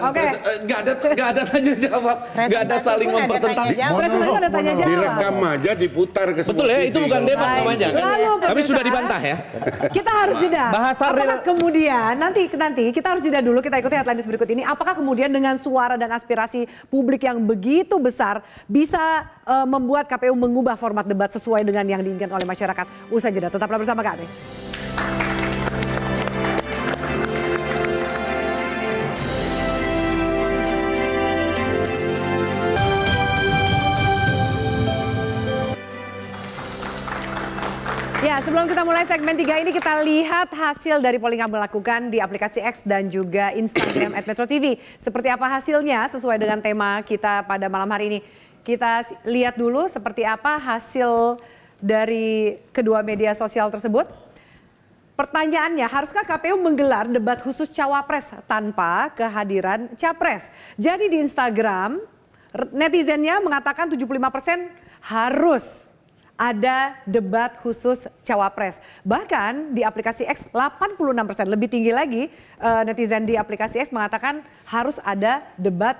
M: Nggak ada tanya jawab, nggak ada saling mempertentangkan.
G: Presentasi ada tanya jawab.
H: Direkam aja, diputar ke semua
M: betul ya,
H: TV.
M: itu bukan debat namanya. Tapi sudah dibantah ya.
G: Kita harus jeda. Apakah kemudian nanti kita harus jeda dulu, kita ikuti headline news berikut ini. Apakah kemudian dengan suara dan aspirasi publik yang begitu besar bisa membuat KPU mengubah format debat sesuai dengan yang diinginkan oleh masyarakat? Usai jeda, tetaplah bersama kami. Ya, sebelum kita mulai segmen 3 ini kita lihat hasil dari polling yang dilakukan di aplikasi X dan juga Instagram @metro_tv. Seperti apa hasilnya sesuai dengan tema kita pada malam hari ini. Kita lihat dulu seperti apa hasil dari kedua media sosial tersebut. Pertanyaannya, haruskah KPU menggelar debat khusus cawapres tanpa kehadiran capres? Jadi di Instagram, netizennya mengatakan 75% harus ada debat khusus cawapres. Bahkan di aplikasi X 86%, lebih tinggi lagi netizen di aplikasi X mengatakan harus ada debat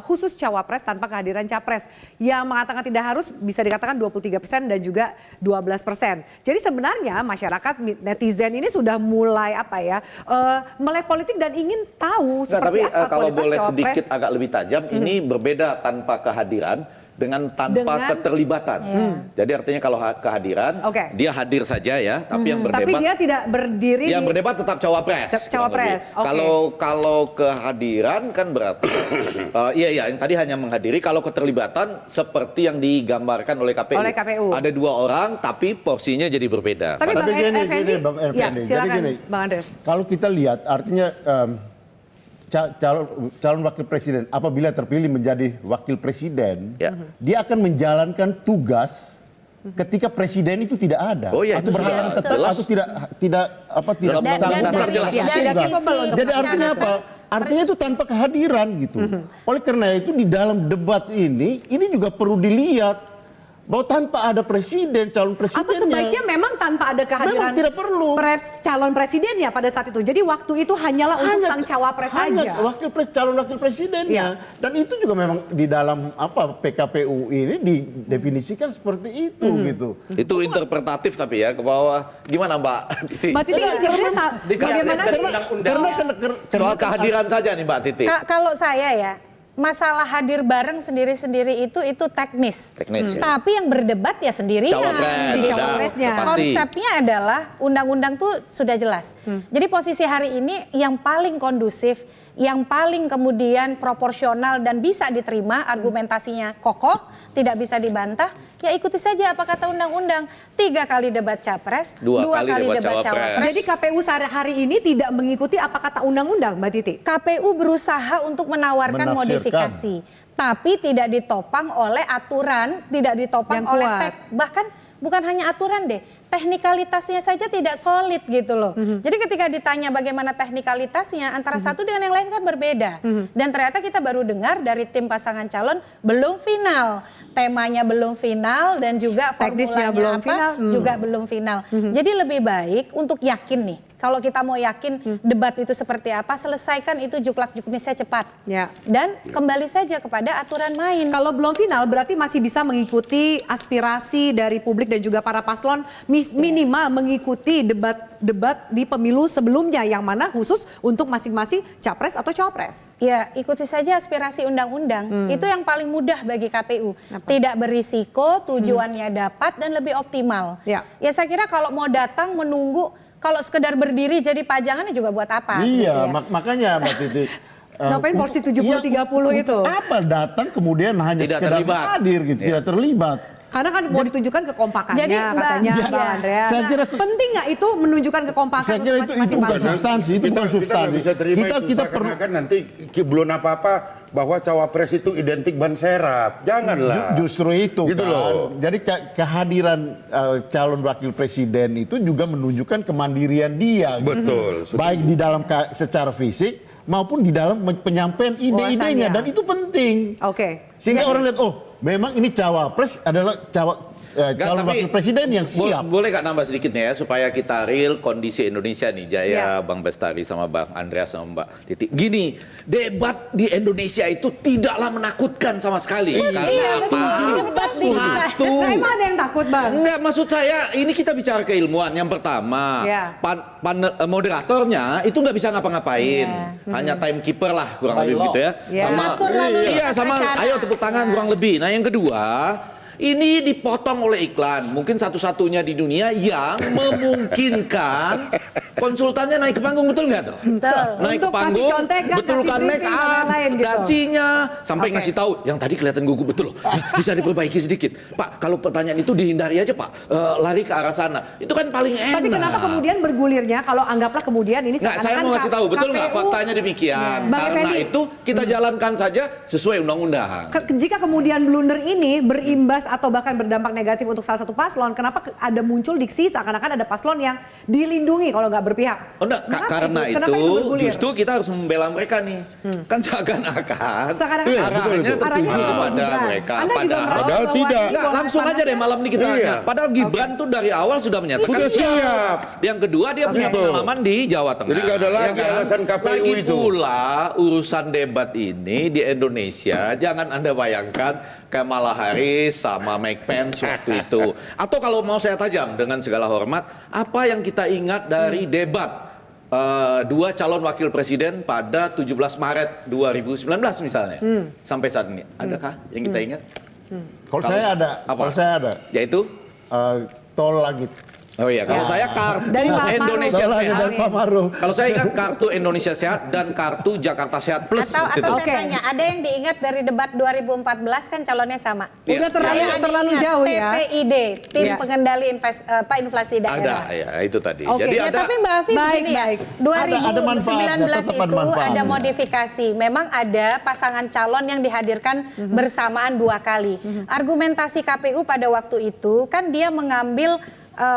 G: khusus cawapres tanpa kehadiran capres. Yang mengatakan tidak harus bisa dikatakan 23% dan juga 12%. Jadi sebenarnya masyarakat netizen ini sudah mulai melek politik dan ingin tahu seperti apa
M: kalau
G: kualitas
M: boleh
G: cawapres.
M: sedikit agak lebih tajam, ini berbeda tanpa kehadiran dengan tanpa keterlibatan. Jadi artinya kalau kehadiran, dia hadir saja ya, tapi yang berdebat.
G: Tapi dia tidak berdiri.
M: Yang berdebat tetap cawapres.
G: Cawapres.
M: Kalau kehadiran kan berarti, iya yang tadi hanya menghadiri. Kalau keterlibatan seperti yang digambarkan oleh KPU. Ada 2 orang, tapi porsinya jadi berbeda.
G: Tapi Bang Effendi,
K: ya,
G: silakan Bang Andres.
K: Kalau kita lihat, artinya calon wakil presiden apabila terpilih menjadi wakil presiden, dia akan menjalankan tugas ketika presiden itu tidak ada, atau berhalangan tetap, atau tidak sanggup. Jadi artinya apa? Artinya itu tanpa kehadiran gitu. Oleh karena itu di dalam debat ini juga perlu dilihat bahwa tanpa ada presiden, calon presidennya.
G: Atau sebaiknya memang tanpa ada kehadiran
K: tidak perlu.
G: Calon presidennya pada saat itu. Jadi waktu itu hanyalah untuk sang cawapres saja.
K: Calon wakil presidennya. Dan itu juga memang di dalam PKPU ini didefinisikan seperti itu gitu.
M: Itu interpretatif tapi ya ke bawah. Gimana Mbak Titi?
G: Mbak Titi bagaimana sih?
M: Soal kehadiran saja nih Mbak Titi.
J: Kalau saya ya, masalah hadir bareng sendiri-sendiri itu teknis. Tapi yang berdebat ya sendirian.
G: Si cawapresnya.
J: Konsepnya adalah undang-undang tuh sudah jelas. Jadi posisi hari ini yang paling kondusif, yang paling kemudian proporsional dan bisa diterima, argumentasinya kokoh, tidak bisa dibantah, ya ikuti saja apa kata undang-undang. 3 kali debat capres, 2 kali debat cawapres.
G: Jadi KPU hari ini tidak mengikuti apa kata undang-undang, Mbak Titi?
J: KPU berusaha untuk menawarkan modifikasi, tapi tidak ditopang oleh aturan, tidak ditopang oleh teks. Bahkan bukan hanya aturan deh, teknikalitasnya saja tidak solid gitu loh. Jadi ketika ditanya bagaimana teknikalitasnya antara satu dengan yang lain kan berbeda. Dan ternyata kita baru dengar dari tim pasangan calon belum final, temanya belum final dan juga
G: Teknisnya
J: formulanya
G: belum
J: apa
G: final.
J: juga belum final. Jadi lebih baik untuk yakin nih. Kalau kita mau yakin debat itu seperti apa, selesaikan itu juklak-juknisnya cepat.
G: Ya.
J: Dan kembali saja kepada aturan main.
G: Kalau belum final berarti masih bisa mengikuti aspirasi dari publik dan juga para paslon minimal mengikuti debat di pemilu sebelumnya yang mana khusus untuk masing-masing capres atau cawapres.
J: Ya, ikuti saja aspirasi undang-undang. Itu yang paling mudah bagi KPU. Tidak berisiko, tujuannya dapat dan lebih optimal.
G: Ya.
J: Ya saya kira kalau mau datang menunggu, kalau sekedar berdiri jadi pajangan juga buat apa?
K: Iya,
J: gitu ya.
K: makanya Mbak Titi.
G: Ngapain porsi 70-30 itu?
K: Apa datang kemudian hanya
M: Tidak
K: sekedar
M: terlibat.
K: hadir gitu, tidak terlibat.
G: Karena kan mau ditunjukkan kekompakannya
J: Jadi, Mbak,
G: katanya
J: iya.
G: Bang Andreas.
K: Saya kira-
G: penting nggak itu menunjukkan kekompakan
K: Saya kira
G: untuk
K: itu
G: masing-masing
K: bukan
G: paslon?
K: substansi, itu bukan
H: Kita
K: substansi.
H: nggak bisa terima itu.
K: Kita perlu
H: Seakan-akan nanti belum apa-apa bahwa cawapres itu identik ban serap. Janganlah.
K: Justru itu
H: Gitu
K: kan.
H: loh.
K: Jadi kehadiran calon wakil presiden itu juga menunjukkan kemandirian dia.
H: Betul.
K: Baik di dalam secara fisik maupun di dalam penyampaian ide-idenya,
G: Wawasannya.
K: dan itu penting.
G: Oke.
K: Sehingga orang lihat, oh memang ini cawapres adalah calon wakil presiden yang siap.
M: Boleh nggak nambah sedikit nih ya supaya kita real kondisi Indonesia nih, Jaya,
G: Ya.
M: Bang Bestari sama Bang Andreas sama Mbak Titi. Gini, debat di Indonesia itu tidaklah menakutkan sama sekali. Karena
J: Iya,
M: apa?
J: betul. Debat di kita.
M: Satu.
G: Nah, emang ada yang takut Bang?
M: Enggak, maksud saya ini kita bicara keilmuan. Yang pertama,
G: Ya.
M: moderatornya itu nggak bisa ngapa-ngapain, hanya timekeeper lah kurang lebih begitu ya.
G: Ya.
J: Mengatur lalu lintas
M: Iya, sama
J: acara.
M: ayo tepuk tangan kurang lebih. Nah yang kedua, ini dipotong oleh iklan, mungkin satu-satunya di dunia yang memungkinkan konsultannya naik ke panggung, betul nggak tuh?
J: Betul.
M: Naik ke
G: Untuk kasih
M: panggung,
G: contekan,
M: betul
G: kasih
M: kan, make
G: briefing, dan
M: up,
G: lain-lain gitu.
M: dasinya, sampai
G: Oke.
M: ngasih tahu yang tadi kelihatan gugup betul loh. Bisa diperbaiki sedikit, Pak. Kalau pertanyaan itu dihindari aja, Pak. Lari ke arah sana, itu kan paling enak.
G: Tapi kenapa kemudian bergulirnya kalau anggaplah kemudian ini
M: Nggak, saya mau ngasih tahu, betul nggak
G: KPU
M: faktanya demikian?
G: Bang
M: Karena
G: Effendi.
M: itu kita jalankan saja sesuai undang-undang.
G: Jika kemudian blunder ini berimbas atau bahkan berdampak negatif untuk salah satu paslon, kenapa ada muncul diksi seakan-akan ada paslon yang dilindungi kalau nggak berpihak?
M: Oh enggak, karena
G: Kenapa
M: itu
G: bergulir?
M: justru kita harus membela mereka nih. Kan seakan-akan
G: Seakan-akan
M: arahnya
G: arahnya
M: tertuju
G: ke
M: kepada
G: Gibran.
M: mereka.
G: Anda juga merasa
H: Padahal
G: bahwa
H: tidak.
G: ini
M: Enggak,
G: bola
M: langsung aja
G: panasnya-
M: deh malam ini kita
H: Iya.
M: tanya. Padahal Gibran tuh dari awal sudah menyatakan
H: Sudah siap.
M: Yang kedua dia punya
H: Betul.
M: pengalaman di Jawa Tengah.
H: Jadi nggak ada lagi
M: Ya kan?
H: alasan KPU
M: Lagi
H: itu.
M: pula urusan debat ini di Indonesia jangan Anda bayangkan Kamala Harris sama Mike Pence waktu itu. Atau kalau mau saya tajam dengan segala hormat, apa yang kita ingat dari debat dua calon wakil presiden pada 17 Maret 2019 misalnya, sampai saat ini, adakah yang kita ingat?
K: Kalau saya ada,
M: Apa?
K: kalau saya ada
M: Yaitu,
K: tol langit.
M: oh iya, kalau saya kartu
G: Dari Pak Maruf.
M: Indonesia
K: Tol langit
M: Sehat.
K: dari Pak Maruf.
M: Kalau saya ingat kartu Indonesia Sehat dan kartu Jakarta Sehat Plus.
J: Atau
M: waktu itu.
J: saya
G: Oke.
J: tanya, ada yang diingat dari debat 2014 kan calonnya sama?
M: Iya.
G: Udah terlalu
J: Saya
G: jauh ya.
J: TPID, Tim
G: Iya.
J: Pengendali Inflasi
M: Ada,
J: Daerah.
M: ya itu tadi.
G: Oke.
M: Jadi
J: Ya,
M: ada.
J: tapi Mbak Afi
G: Baik,
J: begini ya,
G: baik.
J: 2019
K: Ada manfaatnya, tetap ada
J: itu
K: manfaatnya.
J: ada modifikasi. Memang ada pasangan calon yang dihadirkan bersamaan 2 kali. Argumentasi KPU pada waktu itu kan dia mengambil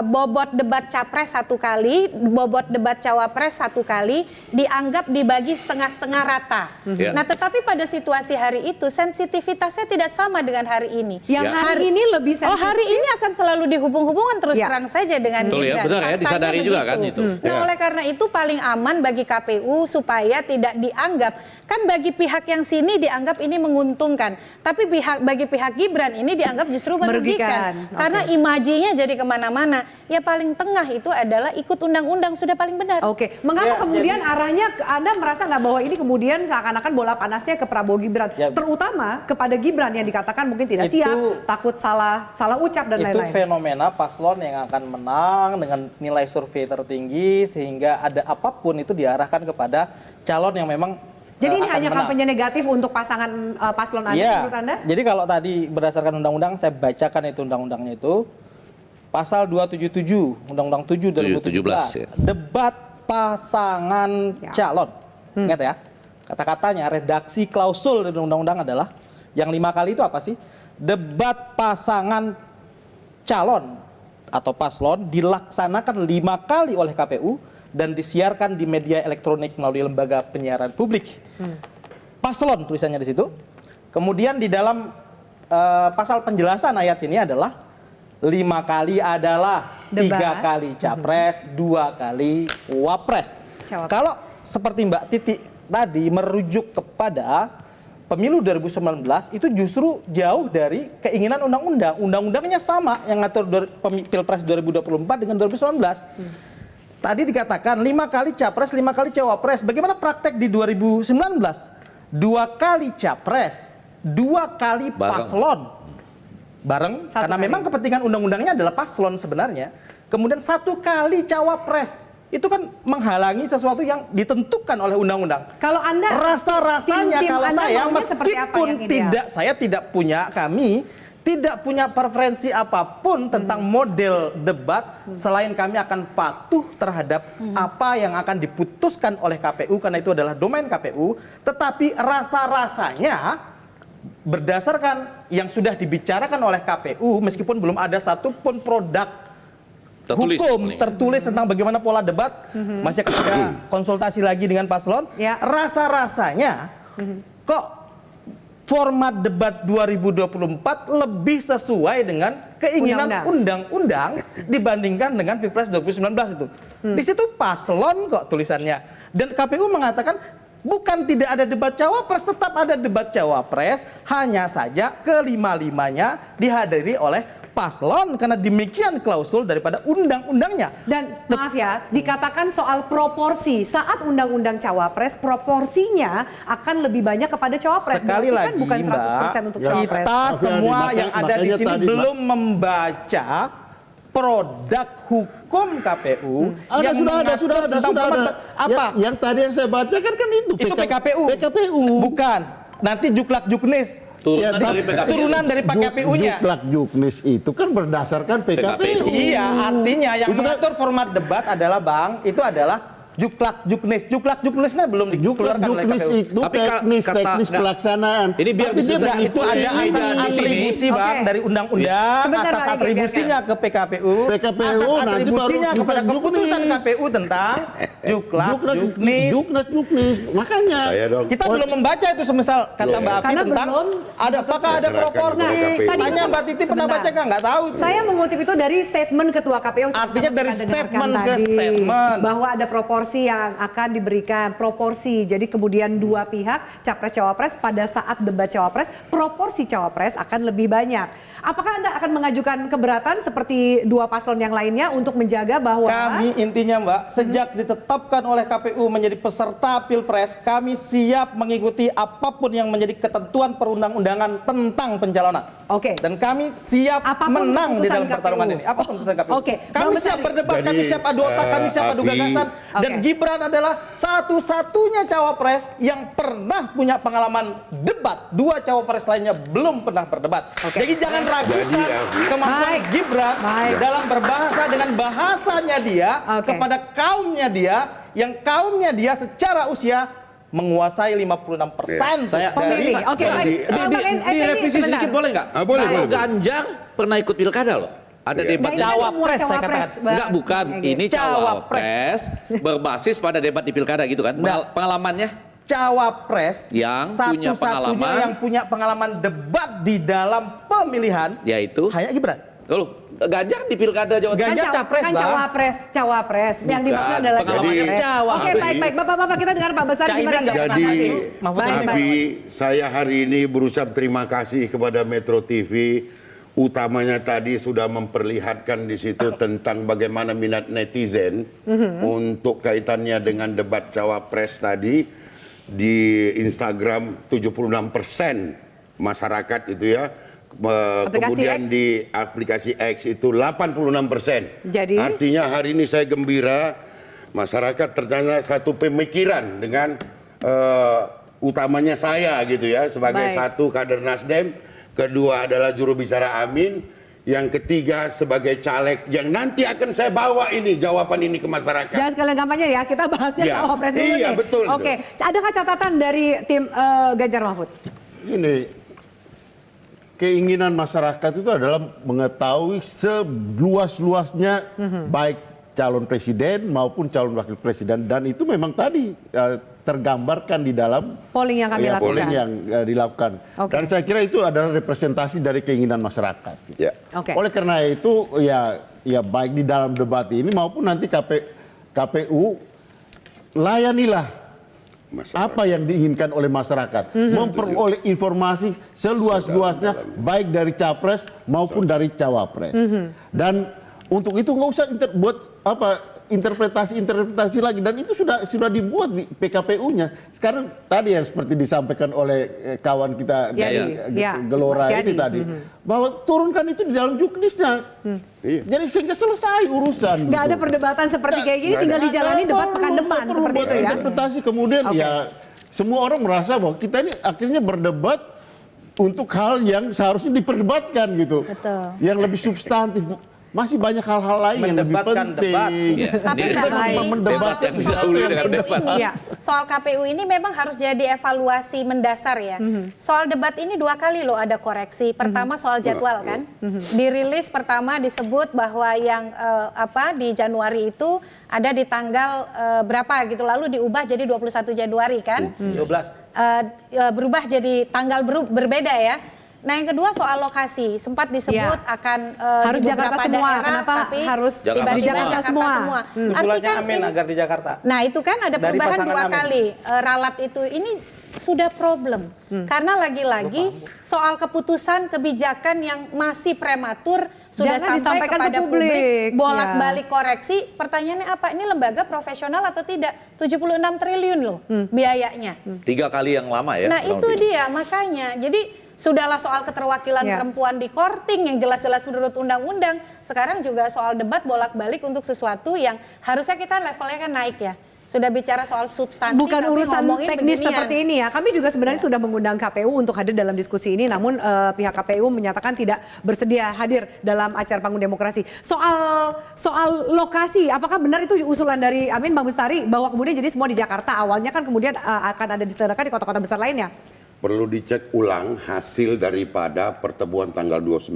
J: bobot debat capres 1 kali, bobot debat cawapres 1 kali, dianggap dibagi setengah-setengah rata.
M: Ya.
J: Nah, tetapi pada situasi hari itu sensitivitasnya tidak sama dengan hari ini.
G: Yang hari ini lebih sensitif.
J: Oh, hari ini akan selalu dihubung-hubungkan terus
G: Ya.
J: terang saja dengan
M: Betul ya,
J: Gibran.
M: benar ya,
J: Faktanya
M: disadari juga kan
J: begitu.
M: itu.
J: Nah,
M: Ya.
J: oleh karena itu paling aman bagi KPU supaya tidak dianggap, kan bagi pihak yang sini dianggap ini menguntungkan, tapi bagi pihak Gibran ini dianggap justru merugikan.
G: Merugikan.
J: Karena
G: Oke.
J: imajinya jadi kemana-mana. Ya paling tengah itu adalah ikut undang-undang, sudah paling benar.
G: Oke, mengapa kemudian arahnya Anda merasa nggak bahwa ini kemudian seakan-akan bola panasnya ke Prabowo Gibran,
I: Ya.
G: terutama kepada Gibran yang dikatakan mungkin tidak
I: Itu-
G: siap, takut salah ucap dan
I: Itu
G: lain-lain.
I: fenomena paslon yang akan menang dengan nilai survei tertinggi sehingga ada apapun itu diarahkan kepada calon yang memang
G: Jadi ini
I: akan
G: hanya
I: menang.
G: kampanye negatif untuk pasangan paslon Anda
I: Iya.
G: menurut Anda?
I: Jadi kalau tadi berdasarkan undang-undang, saya bacakan itu undang-undangnya itu. Pasal 277, Undang-Undang 7 2017,
M: ya.
I: debat pasangan calon. Ingat ya, kata-katanya redaksi klausul dari undang-undang adalah, yang 5 kali itu apa sih? Debat pasangan calon atau paslon dilaksanakan 5 kali oleh KPU dan disiarkan di media elektronik melalui lembaga penyiaran publik. Paslon tulisannya di situ. Kemudian di dalam pasal penjelasan ayat ini adalah 5 kali adalah 3 kali capres, 2 kali wapres. Kalau seperti Mbak Titi tadi merujuk kepada pemilu 2019 itu justru jauh dari keinginan undang-undang. Undang-undangnya sama yang ngatur Pilpres 2024 dengan 2019. Tadi dikatakan 5 kali capres, 5 kali cawapres. Bagaimana praktek di 2019? 2 kali capres, 2 kali paslon. Bareng, karena memang kepentingan undang-undangnya adalah paslon sebenarnya. Kemudian 1 kali cawapres. Itu kan menghalangi sesuatu yang ditentukan oleh undang-undang.
G: Kalau Anda
I: rasa-rasanya kalau saya meskipun kami tidak punya preferensi apapun tentang model debat selain kami akan patuh terhadap apa yang akan diputuskan oleh KPU karena itu adalah domain KPU, tetapi rasa-rasanya berdasarkan yang sudah dibicarakan oleh KPU meskipun belum ada satupun produk tertulis tentang bagaimana pola debat, masih akan ada konsultasi lagi dengan paslon. Rasa-rasanya kok format debat 2024 lebih sesuai dengan keinginan undang-undang dibandingkan dengan Pilpres 2019 itu. Di situ paslon kok tulisannya. Dan KPU mengatakan bukan tidak ada debat cawapres, tetap ada debat cawapres, hanya saja kelima-limanya dihadiri oleh paslon karena demikian klausul daripada undang-undangnya.
G: Dan maaf ya, dikatakan soal proporsi saat undang-undang cawapres proporsinya akan lebih banyak kepada cawapres.
I: Sekali
G: berarti
I: lagi
G: kan bukan 100% untuk cawapres.
I: Kita semua yang ada di sini belum membaca produk hukum KPU yang
K: sudah ada.
I: Apa?
K: Yang tadi yang saya baca kan itu
I: PKPU. Bukan. Nanti juklak juknis. Turunan dari PKPU-nya.
K: Juklak juknis itu kan berdasarkan PKPU.
I: Iya, artinya yang mengatur format debat adalah itu adalah juklak juknis. Juklak juknisnya belum dikeluarkan oleh KPU.
K: Itu teknis pelaksanaan.
M: Ini biar bisa
I: itu ada asas atribusi Bang dari undang-undang, asas atribusinya ke PKPU, asas atribusinya kepada keputusan KPU tentang juklak juknis.
K: Makanya
I: kita belum membaca itu semisal kata Mbak Afi tentang apakah ada proporsi. Tanya Mbak Titi pernah baca nggak tahu.
G: Saya mengutip itu dari statement Ketua KPU.
I: Artinya dari statement ke statement
G: bahwa ada proporsi yang akan diberikan proporsi. Jadi kemudian dua pihak capres cawapres pada saat debat cawapres proporsi cawapres akan lebih banyak. Apakah Anda akan mengajukan keberatan seperti dua paslon yang lainnya untuk menjaga bahwa
I: kami intinya Mbak sejak ditetapkan oleh KPU menjadi peserta Pilpres kami siap mengikuti apapun yang menjadi ketentuan perundang-undangan tentang pencalonan. Dan kami siap menang di dalam pertarungan ini. Apapun keputusan KPU. Kami siap berdebat, kami siap adu otak, kami siap adu gagasan. Dan Gibran adalah satu-satunya cawapres yang pernah punya pengalaman debat. Dua cawapres lainnya belum pernah berdebat. Jadi jangan ragukan kemampuan Gibran dalam berbahasa dengan bahasanya dia kepada kaumnya dia, yang kaumnya dia secara usia menguasai 56%.
M: Direvisi sedikit boleh nggak?
H: Boleh.
M: Ganjar pernah ikut pilkada loh. Ada debat
I: cawapres saya katakan.
M: Enggak, bukan. Ini cawapres berbasis pada debat di pilkada gitu kan. Pengalamannya
I: cawapres
M: yang punya pengalaman,
I: yang punya pengalaman debat di dalam pemilihan
M: yaitu
I: hanya Gibran.
M: Loh, Ganjar di pilkada Jawa Tengah.
I: Ganjar capres,
G: kan cawapres. Yang dimaksud adalah cawapres. Oke, baik. Bapak-bapak kita dengar Pak Besar gimana?
H: Jadi, tapi saya hari ini berucap terima kasih kepada Metro TV. Utamanya tadi sudah memperlihatkan di situ tentang bagaimana minat netizen untuk kaitannya dengan debat cawapres tadi. Di Instagram 76% masyarakat itu ya. Kemudian
G: X.
H: di aplikasi X itu 86%.
G: Jadi
H: artinya hari ini saya gembira masyarakat ternyata satu pemikiran dengan utamanya saya gitu ya sebagai satu kader Nasdem, kedua adalah juru bicara Amin, yang ketiga sebagai caleg yang nanti akan saya bawa ini jawaban ini ke masyarakat.
G: Jangan sekalian kampanye ya, kita bahasnya cawapres dulu nih.
H: Iya, betul.
G: Adakah catatan dari tim Ganjar Mahfud?
K: Ini keinginan masyarakat itu adalah mengetahui seluas-luasnya baik calon presiden maupun calon wakil presiden, dan itu memang tadi tergambarkan di dalam
G: polling yang kami lakukan.
K: Polling yang dilakukan. Dan saya kira itu adalah representasi dari keinginan masyarakat.
H: Ya.
K: Oleh karena itu ya baik di dalam debat ini maupun nanti KPU layanilah apa yang diinginkan oleh masyarakat, memperoleh informasi seluas-luasnya baik dari capres maupun dari cawapres. Dan untuk itu nggak usah buat interpretasi lagi, dan itu sudah dibuat di PKPU-nya. Sekarang tadi yang seperti disampaikan oleh kawan kita dari Gelora ini tadi, bahwa turunkan itu di dalam juknisnya. Jadi sehingga selesai urusan.
G: Nggak ada perdebatan seperti kayak gini, tinggal dijalani debat pekan depan seperti itu ya.
K: Interpretasi kemudian ya semua orang merasa bahwa kita ini akhirnya berdebat untuk hal yang seharusnya diperdebatkan gitu.
J: Betul.
K: Yang lebih substantif. Masih banyak hal-hal lain yang lebih penting.
J: Tapi soal KPU ini memang harus jadi evaluasi mendasar ya. Soal debat ini 2 kali loh ada koreksi. Pertama soal jadwal kan. Dirilis pertama disebut bahwa yang di Januari itu ada di tanggal berapa gitu, lalu diubah jadi 21 Januari kan. 12. Berubah jadi tanggal berbeda ya. Nah yang kedua soal lokasi, sempat disebut akan
G: harus
J: di
G: Jakarta semua.
J: daerah,
G: Kenapa
J: tapi
G: harus
J: di
G: Jakarta semua?
I: Usulannya Amin agar di Jakarta.
J: Nah itu kan ada perubahan 2 kali. Ralat itu ini sudah problem. Karena lagi-lagi soal keputusan kebijakan yang masih prematur sudah sampai kepada publik, bolak-balik koreksi. Pertanyaannya apa? Ini lembaga profesional atau tidak? 76 triliun loh biayanya.
M: 3 kali yang lama ya.
J: Nah itu dia makanya. Jadi sudahlah soal keterwakilan perempuan di Korting yang jelas-jelas menurut undang-undang. Sekarang juga soal debat bolak-balik untuk sesuatu yang harusnya kita levelnya kan naik ya. Sudah bicara soal substansi.
G: Bukan urusan teknis
J: beginian.
G: seperti ini ya. Kami juga sebenarnya sudah mengundang KPU untuk hadir dalam diskusi ini. Namun pihak KPU menyatakan tidak bersedia hadir dalam acara Panggung Demokrasi. Soal lokasi, apakah benar itu usulan dari Amin, Bang Bestari, bahwa kemudian jadi semua di Jakarta? Awalnya kan kemudian akan ada diselenggarakan di kota-kota besar lainnya.
H: Perlu dicek ulang hasil daripada pertemuan tanggal 29.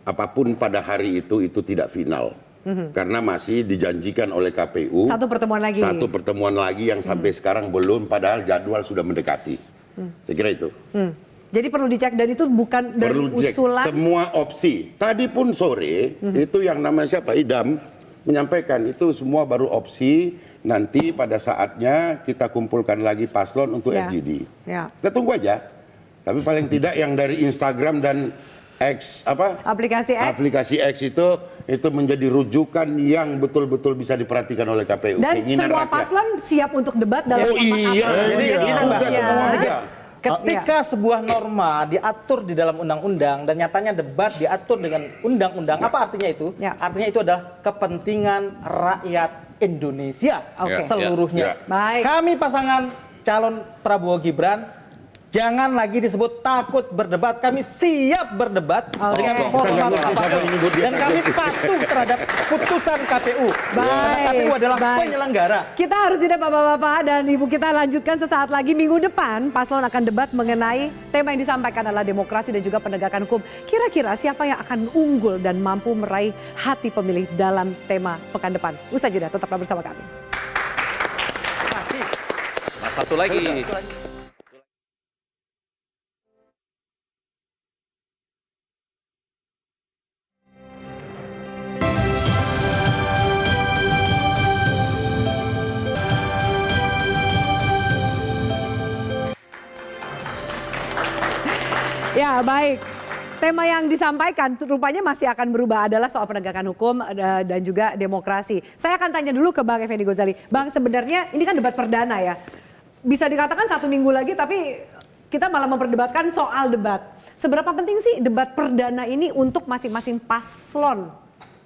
H: Apapun pada hari itu tidak final. Karena masih dijanjikan oleh KPU.
G: Satu pertemuan lagi yang
H: sampai sekarang belum, padahal jadwal sudah mendekati. Saya kira itu.
G: Jadi perlu dicek, dan itu bukan dari usulan.
H: Semua opsi. Tadi pun sore itu yang namanya siapa? Idam menyampaikan itu semua baru opsi. Nanti pada saatnya kita kumpulkan lagi paslon untuk FGD. Kita tunggu aja. Tapi paling tidak yang dari Instagram dan aplikasi X itu menjadi rujukan yang betul-betul bisa diperhatikan oleh KPU.
G: Dan semua paslon siap untuk debat dalam
I: ketika sebuah norma diatur di dalam undang-undang dan nyatanya debat diatur dengan undang-undang, apa artinya itu? Artinya itu adalah kepentingan rakyat Indonesia seluruhnya. Kami pasangan calon Prabowo Gibran jangan lagi disebut takut berdebat. Kami siap berdebat dengan format apapun, dan kami patuh terhadap putusan KPU. Karena KPU adalah penyelenggara.
G: Kita harus jeda Bapak-bapak dan Ibu, kita lanjutkan sesaat lagi. Minggu depan paslon akan debat mengenai tema yang disampaikan adalah demokrasi dan juga penegakan hukum. Kira-kira siapa yang akan unggul dan mampu meraih hati pemilih dalam tema pekan depan? Usai jeda, tetaplah bersama kami.
M: Satu lagi.
G: Ya baik, tema yang disampaikan rupanya masih akan berubah, adalah soal penegakan hukum dan juga demokrasi. Saya akan tanya dulu ke Bang Effendi Ghazali. Bang, sebenarnya ini kan debat perdana ya. Bisa dikatakan 1 minggu lagi tapi kita malah memperdebatkan soal debat. Seberapa penting sih debat perdana ini untuk masing-masing paslon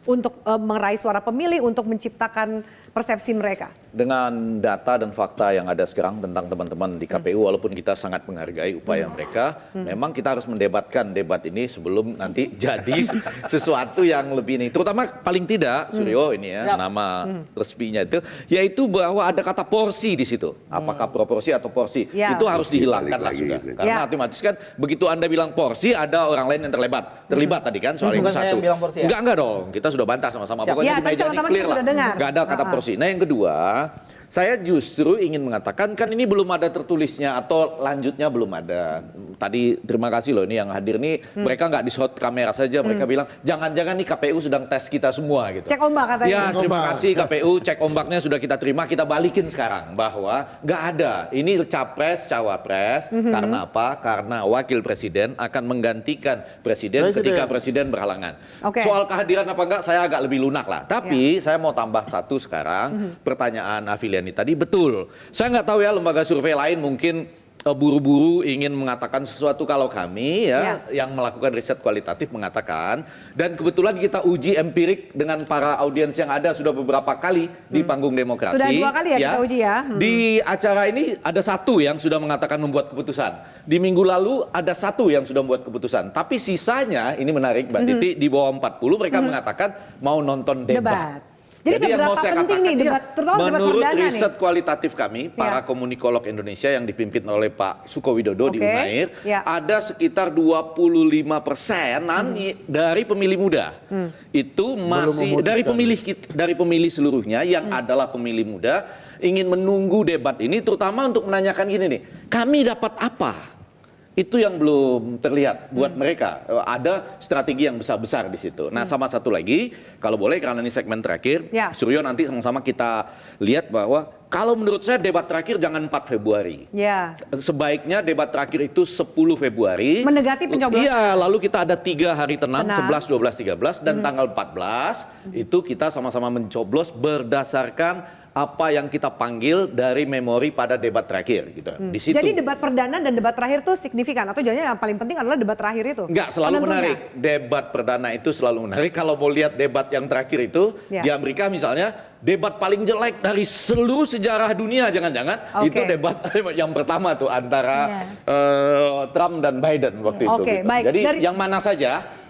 G: untuk meraih suara pemilih, untuk menciptakan persepsi mereka?
M: Dengan data dan fakta yang ada sekarang tentang teman-teman di KPU, walaupun kita sangat menghargai upaya mereka, memang kita harus mendebatkan debat ini sebelum nanti jadi sesuatu yang lebih ini. Terutama paling tidak, Suryo ini ya, nama resminya itu, yaitu bahwa ada kata porsi di situ. Apakah proporsi atau porsi? Itu harus dihilangkan lah sudah. Karena otomatis kan begitu Anda bilang porsi, ada orang lain yang terlibat tadi kan soal yang satu. Enggak dong, kita sudah bantah sama-sama. Pokoknya di meja ini clear lah. Enggak ada kata porsi. Nah yang kedua, saya justru ingin mengatakan kan ini belum ada tertulisnya atau lanjutnya belum ada. Tadi terima kasih loh ini yang hadir nih, mereka nggak di shot kamera saja, mereka bilang jangan-jangan nih KPU sedang tes kita semua gitu.
G: Cek ombak katanya.
M: Ya terima kasih KPU, cek ombaknya sudah kita terima, kita balikin sekarang bahwa nggak ada. Ini capres, cawapres, karena apa? Karena wakil presiden akan menggantikan presiden ketika presiden berhalangan. Soal kehadiran apa enggak saya agak lebih lunak lah. Tapi saya mau tambah satu sekarang, pertanyaan Afiliani tadi betul. Saya nggak tahu ya lembaga survei lain mungkin buru-buru ingin mengatakan sesuatu. Kalau kami ya yang melakukan riset kualitatif mengatakan, dan kebetulan kita uji empirik dengan para audiens yang ada sudah beberapa kali di panggung demokrasi.
G: Sudah 2 kali ya kita uji ya.
M: Di acara ini ada 1 yang sudah mengatakan membuat keputusan. Di minggu lalu ada 1 yang sudah membuat keputusan. Tapi sisanya, ini menarik Mbak Titi, di bawah 40 mereka mengatakan mau nonton debat.
G: Jadi yang mau saya katakan nih, debat,
M: menurut
G: debat
M: riset kualitatif kami, para komunikolog Indonesia yang dipimpin oleh Pak Suko Widodo di Unair, ada sekitar 25%-an dari pemilih muda. Itu masih dari pemilih seluruhnya yang adalah pemilih muda ingin menunggu debat ini, terutama untuk menanyakan gini nih, kami dapat apa? Itu yang belum terlihat buat mereka. Ada strategi yang besar-besar di situ. Nah, sama satu lagi, kalau boleh karena ini segmen terakhir, Suryo nanti sama-sama kita lihat bahwa kalau menurut saya debat terakhir jangan 4 Februari. Sebaiknya debat terakhir itu 10 Februari.
G: Mendekati pencoblosan.
M: Iya, lalu kita ada 3 hari tenang, 11, 12, 13 dan tanggal 14 itu kita sama-sama mencoblos berdasarkan apa yang kita panggil dari memori pada debat terakhir gitu. Di situ.
G: Jadi debat perdana dan debat terakhir itu signifikan atau jangan yang paling penting adalah debat terakhir itu?
M: Enggak, selalu menarik. Debat perdana itu selalu menarik. Kalau mau lihat debat yang terakhir itu di Amerika misalnya, debat paling jelek dari seluruh sejarah dunia jangan-jangan itu debat yang pertama tuh antara Trump dan Biden waktu itu. Gitu. Jadi yang mana saja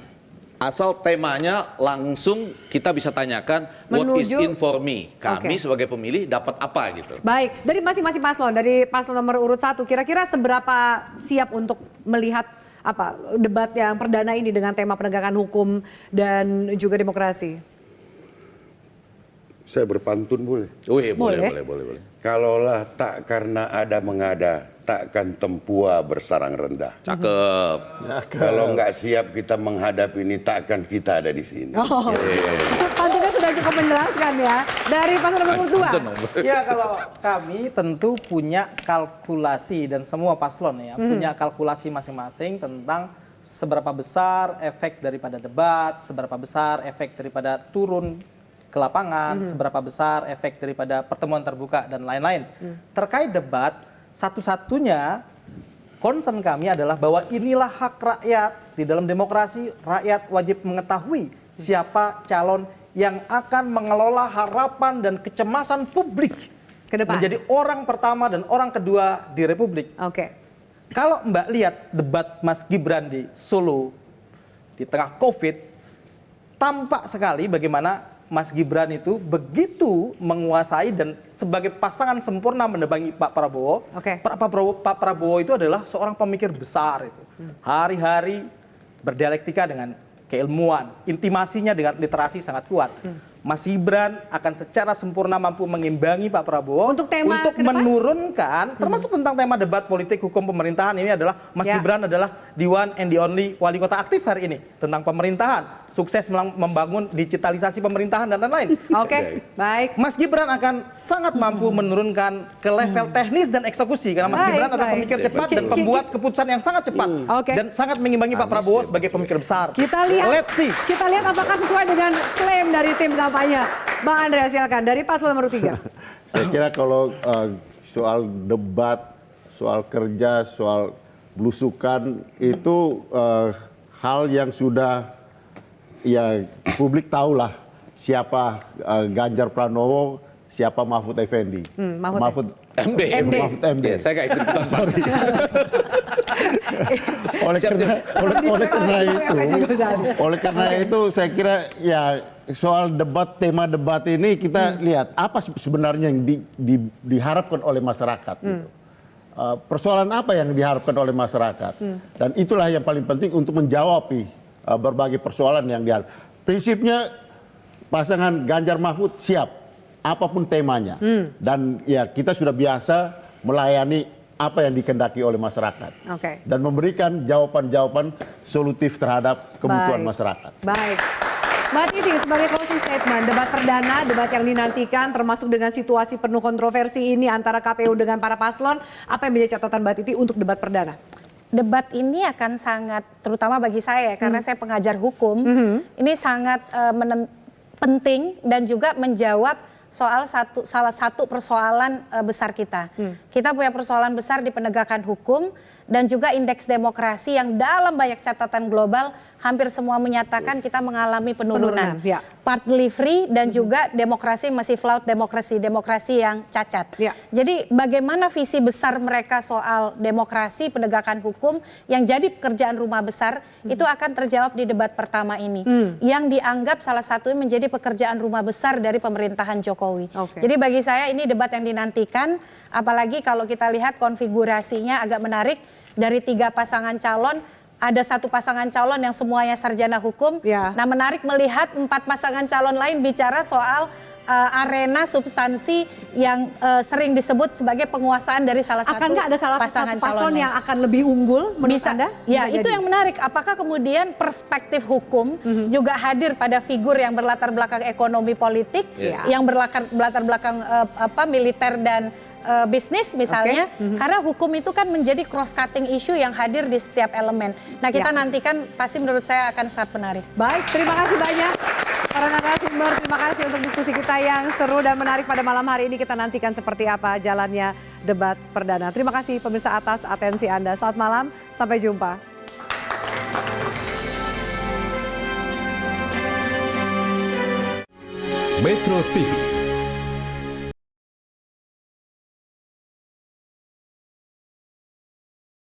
M: asal temanya langsung kita bisa tanyakan what is in for me. Kami sebagai pemilih dapat apa gitu.
G: Baik, dari masing-masing paslon, dari paslon nomor urut 1, kira-kira seberapa siap untuk melihat debat yang perdana ini dengan tema penegakan hukum dan juga demokrasi?
H: Saya berpantun boleh?
G: Boleh.
H: Kalaulah tak karena ada mengada, takkan tempua bersarang rendah.
M: Cakep.
H: Kalau nggak siap kita menghadapi ini, takkan kita ada di sini.
G: Pantunnya sudah cukup menjelaskan ya. Dari paslon nomor 2.
I: Ya, kalau kami tentu punya kalkulasi dan semua paslon ya punya kalkulasi masing-masing tentang seberapa besar efek daripada debat, seberapa besar efek daripada turun ke lapangan, seberapa besar efek daripada pertemuan terbuka dan lain-lain. Terkait debat, satu-satunya concern kami adalah bahwa inilah hak rakyat. Di dalam demokrasi, rakyat wajib mengetahui siapa calon yang akan mengelola harapan dan kecemasan publik
G: ke depan,
I: menjadi orang pertama dan orang kedua di Republik. Kalau Mbak lihat debat Mas Gibran di Solo di tengah COVID, tampak sekali bagaimana Mas Gibran itu begitu menguasai dan sebagai pasangan sempurna mendampingi Pak Prabowo. Pak Prabowo itu adalah seorang pemikir besar itu. Hari-hari berdialektika dengan keilmuan, intimasinya dengan literasi sangat kuat. Mas Gibran akan secara sempurna mampu mengimbangi Pak Prabowo untuk menurunkan, termasuk tentang tema debat politik hukum pemerintahan ini adalah Mas Gibran adalah the one and the only wali kota aktif hari ini tentang pemerintahan, sukses membangun digitalisasi pemerintahan dan lain-lain.
G: Baik.
I: Mas Gibran akan sangat mampu menurunkan ke level teknis dan eksekusi karena Mas Gibran adalah pemikir cepat dan pembuat keputusan yang sangat cepat dan sangat mengimbangi Pak Prabowo sebagai pemikir besar.
G: Kita lihat apakah sesuai dengan klaim dari tim kampanye. Bang Andre, silakan dari paslon nomor 3.
K: Saya kira kalau soal debat, soal kerja, soal belusukan itu hal yang sudah publik tahulah siapa Ganjar Pranowo, siapa Mahfud Effendi.
G: Mahfud
M: MD.
K: Mahfud MD.
M: Ya, saya nggak ikut-ikutan.
K: Sorry. oleh karena itu saya kira ya soal tema debat ini kita lihat apa sebenarnya yang diharapkan oleh masyarakat. Gitu. Persoalan apa yang diharapkan oleh masyarakat, dan itulah yang paling penting untuk menjawab berbagai persoalan yang diharapkan. Prinsipnya pasangan Ganjar Mahfud siap apapun temanya, dan ya kita sudah biasa melayani apa yang dikehendaki oleh masyarakat, dan memberikan jawaban-jawaban solutif terhadap kebutuhan masyarakat.
G: Baik. Mbak Titi, sebagai closing statement, debat perdana, debat yang dinantikan termasuk dengan situasi penuh kontroversi ini antara KPU dengan para paslon, apa yang menjadi catatan Mbak Titi untuk debat perdana?
J: Debat ini akan sangat, terutama bagi saya karena saya pengajar hukum, ini sangat penting dan juga menjawab salah satu persoalan besar kita. Kita punya persoalan besar di penegakan hukum dan juga indeks demokrasi yang dalam banyak catatan global hampir semua menyatakan kita mengalami penurunan.
G: Ya.
J: Partly free dan juga demokrasi masih flawed demokrasi yang cacat.
G: Ya.
J: Jadi bagaimana visi besar mereka soal demokrasi, penegakan hukum yang jadi pekerjaan rumah besar itu akan terjawab di debat pertama ini. Yang dianggap salah satunya menjadi pekerjaan rumah besar dari pemerintahan Jokowi. Jadi bagi saya ini debat yang dinantikan, apalagi kalau kita lihat konfigurasinya agak menarik dari 3 pasangan calon. Ada 1 pasangan calon yang semuanya sarjana hukum. Nah, menarik melihat 4 pasangan calon lain bicara soal arena substansi yang sering disebut sebagai penguasaan dari salah satu
G: Akankah ada
J: pasangan
G: satu paslon
J: calonnya.
G: yang akan lebih unggul menurut
J: Bisa,
G: Anda?
J: Ya,
G: Bisa
J: itu
G: jadi.
J: yang menarik. Apakah kemudian perspektif hukum juga hadir pada figur yang berlatar belakang ekonomi politik, yang berlatar belakang militer dan bisnis misalnya, karena hukum itu kan menjadi cross cutting issue yang hadir di setiap elemen. Nah, kita nantikan pasti menurut saya akan sangat menarik.
G: Baik, terima kasih banyak para narasumber. Terima kasih untuk diskusi kita yang seru dan menarik pada malam hari ini. Kita nantikan seperti apa jalannya debat perdana. Terima kasih pemirsa atas atensi Anda. Selamat malam, sampai jumpa.
N: Metro TV.